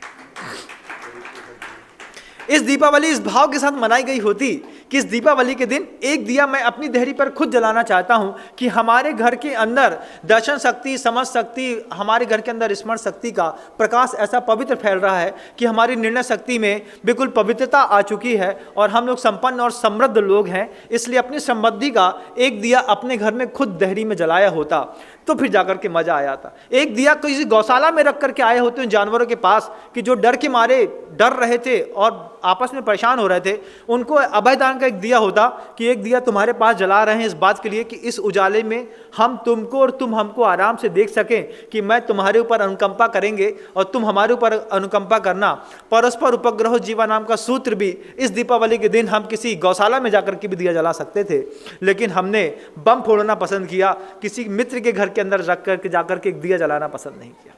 इस दीपावली इस भाव के साथ मनाई गई होती कि इस दीपावली के दिन एक दिया मैं अपनी देहरी पर खुद जलाना चाहता हूं कि हमारे घर के अंदर दर्शन शक्ति, समझ शक्ति, हमारे घर के अंदर स्मरण शक्ति का प्रकाश ऐसा पवित्र फैल रहा है कि हमारी निर्णय शक्ति में बिल्कुल पवित्रता आ चुकी है और हम लोग संपन्न और समृद्ध लोग हैं। इसलिए अपनी समृद्धि का एक दिया अपने घर में खुद देहरी में जलाया होता तो फिर जाकर के मजा आया था। एक दिया किसी गौशाला में रख करके आए होते हैं जानवरों के पास कि जो डर के मारे डर रहे थे और आपस में परेशान हो रहे थे, उनको अभयदान का एक दिया होता कि एक दिया तुम्हारे पास जला रहे हैं इस बात के लिए कि इस उजाले में हम तुमको और तुम हमको आराम से देख सकें कि मैं तुम्हारे ऊपर अनुकंपा करेंगे और तुम हमारे ऊपर अनुकंपा करना। परस्पर उपग्रह जीवन नाम का सूत्र भी इस दीपावली के दिन हम किसी गौशाला में जाकर के भी दिया जला सकते थे, लेकिन हमने बम फोड़ना पसंद किया, किसी मित्र के घर के अंदर रख करके जाकर के एक दिया जलाना पसंद नहीं किया।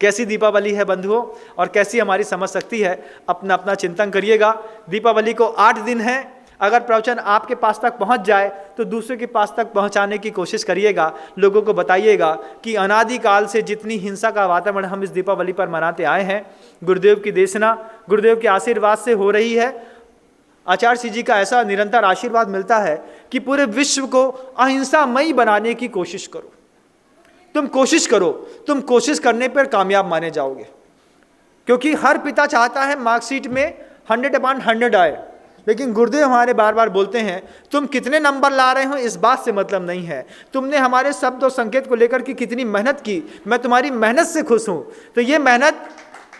कैसी दीपावली है बंधुओं और कैसी हमारी समझ शक्ति है, अपना अपना चिंतन करिएगा। दीपावली को 8 दिन है। अगर प्रवचन आपके पास तक पहुंच जाए तो दूसरे के पास तक पहुंचाने की कोशिश करिएगा। लोगों को बताइएगा कि अनादिकाल से जितनी हिंसा का वातावरण हम इस दीपावली पर मनाते आए हैं, गुरुदेव की देशना, गुरुदेव के आशीर्वाद से हो रही है। आचार्य श्री जी का ऐसा निरंतर आशीर्वाद मिलता है कि पूरे विश्व को अहिंसामयी बनाने की कोशिश करो। तुम कोशिश करो, तुम कोशिश करने पर कामयाब माने जाओगे। क्योंकि हर पिता चाहता है मार्कशीट में 100/100 आए, लेकिन गुरुदेव हमारे बार बार बोलते हैं तुम कितने नंबर ला रहे हो इस बात से मतलब नहीं है, तुमने हमारे शब्द और संकेत को लेकर के कितनी मेहनत की, मैं तुम्हारी मेहनत से खुश हूँ। तो ये मेहनत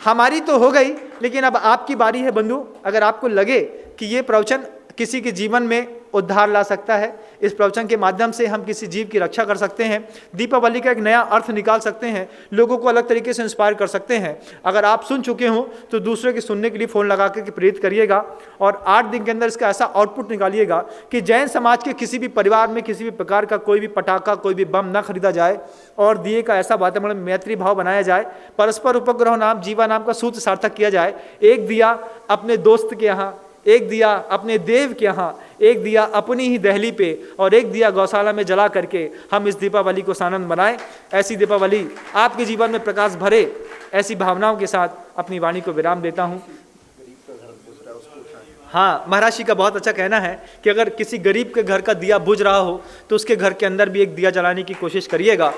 हमारी तो हो गई, लेकिन अब आपकी बारी है बंधु। अगर आपको लगे कि ये प्रवचन किसी के जीवन में उद्धार ला सकता है, इस प्रवचन के माध्यम से हम किसी जीव की रक्षा कर सकते हैं, दीपावली का एक नया अर्थ निकाल सकते हैं, लोगों को अलग तरीके से इंस्पायर कर सकते हैं। अगर आप सुन चुके हो तो दूसरे के सुनने के लिए फ़ोन लगा के प्रेरित करिएगा और 8 दिन के अंदर इसका ऐसा आउटपुट निकालिएगा कि जैन समाज के किसी भी परिवार में किसी भी प्रकार का कोई भी पटाखा, कोई भी बम ना खरीदा जाए और दिए का ऐसा वातावरण मैत्री भाव बनाया जाए, परस्पर उपग्रह नाम जीवा नाम का सूत्र सार्थक किया जाए। एक दिया अपने दोस्त के यहाँ, एक दिया अपने देव के यहाँ, एक दिया अपनी ही दहली पे और एक दिया गौशाला में जला करके हम इस दीपावली को सानंद मनाएं। ऐसी दीपावली आपके जीवन में प्रकाश भरे, ऐसी भावनाओं के साथ अपनी वाणी को विराम देता हूँ। हाँ, महाराज जी का बहुत अच्छा कहना है कि अगर किसी गरीब के घर का दिया बुझ रहा हो तो उसके घर के अंदर भी एक दिया जलाने की कोशिश करिएगा।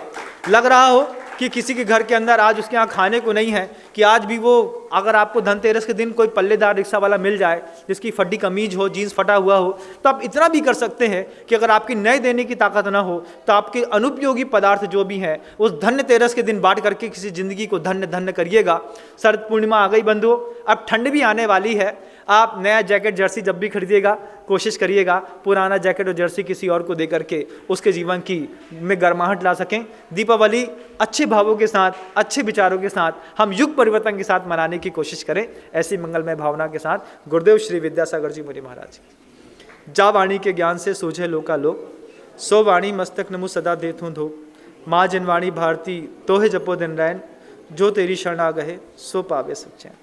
लग रहा हो कि किसी के घर के अंदर आज उसके यहाँ खाने को नहीं है, कि आज भी वो अगर आपको धनतेरस के दिन कोई पल्लेदार रिक्शा वाला मिल जाए जिसकी फटी कमीज हो, जीन्स फटा हुआ हो, तो आप इतना भी कर सकते हैं कि अगर आपकी नए देने की ताकत ना हो तो आपके अनुपयोगी पदार्थ जो भी हैं उस धन्यतेरस के दिन बांट करके किसी ज़िंदगी को धन्य धन्य करिएगा। शरद पूर्णिमा आ गई बंधुओं, अब ठंड भी आने वाली है। आप नया जैकेट जर्सी जब भी खरीदिएगा कोशिश करिएगा पुराना जैकेट और जर्सी किसी और को दे करके उसके जीवन की में गर्माहट ला सकें। दीपावली अच्छे भावों के साथ, अच्छे विचारों के साथ, हम युग परिवर्तन के साथ मनाने की कोशिश करें। ऐसी मंगलमय भावना के साथ गुरुदेव श्री विद्यासागर जी मुनि महाराज। जा वाणी के ज्ञान से सूझे लोका लोक, सो वाणी मस्तक नमु सदा देथूं धूप। माँ जिनवाणी भारती तोहे जपो दिन रैन, जो तेरी शरण आ गए सो पावे सुख चैन।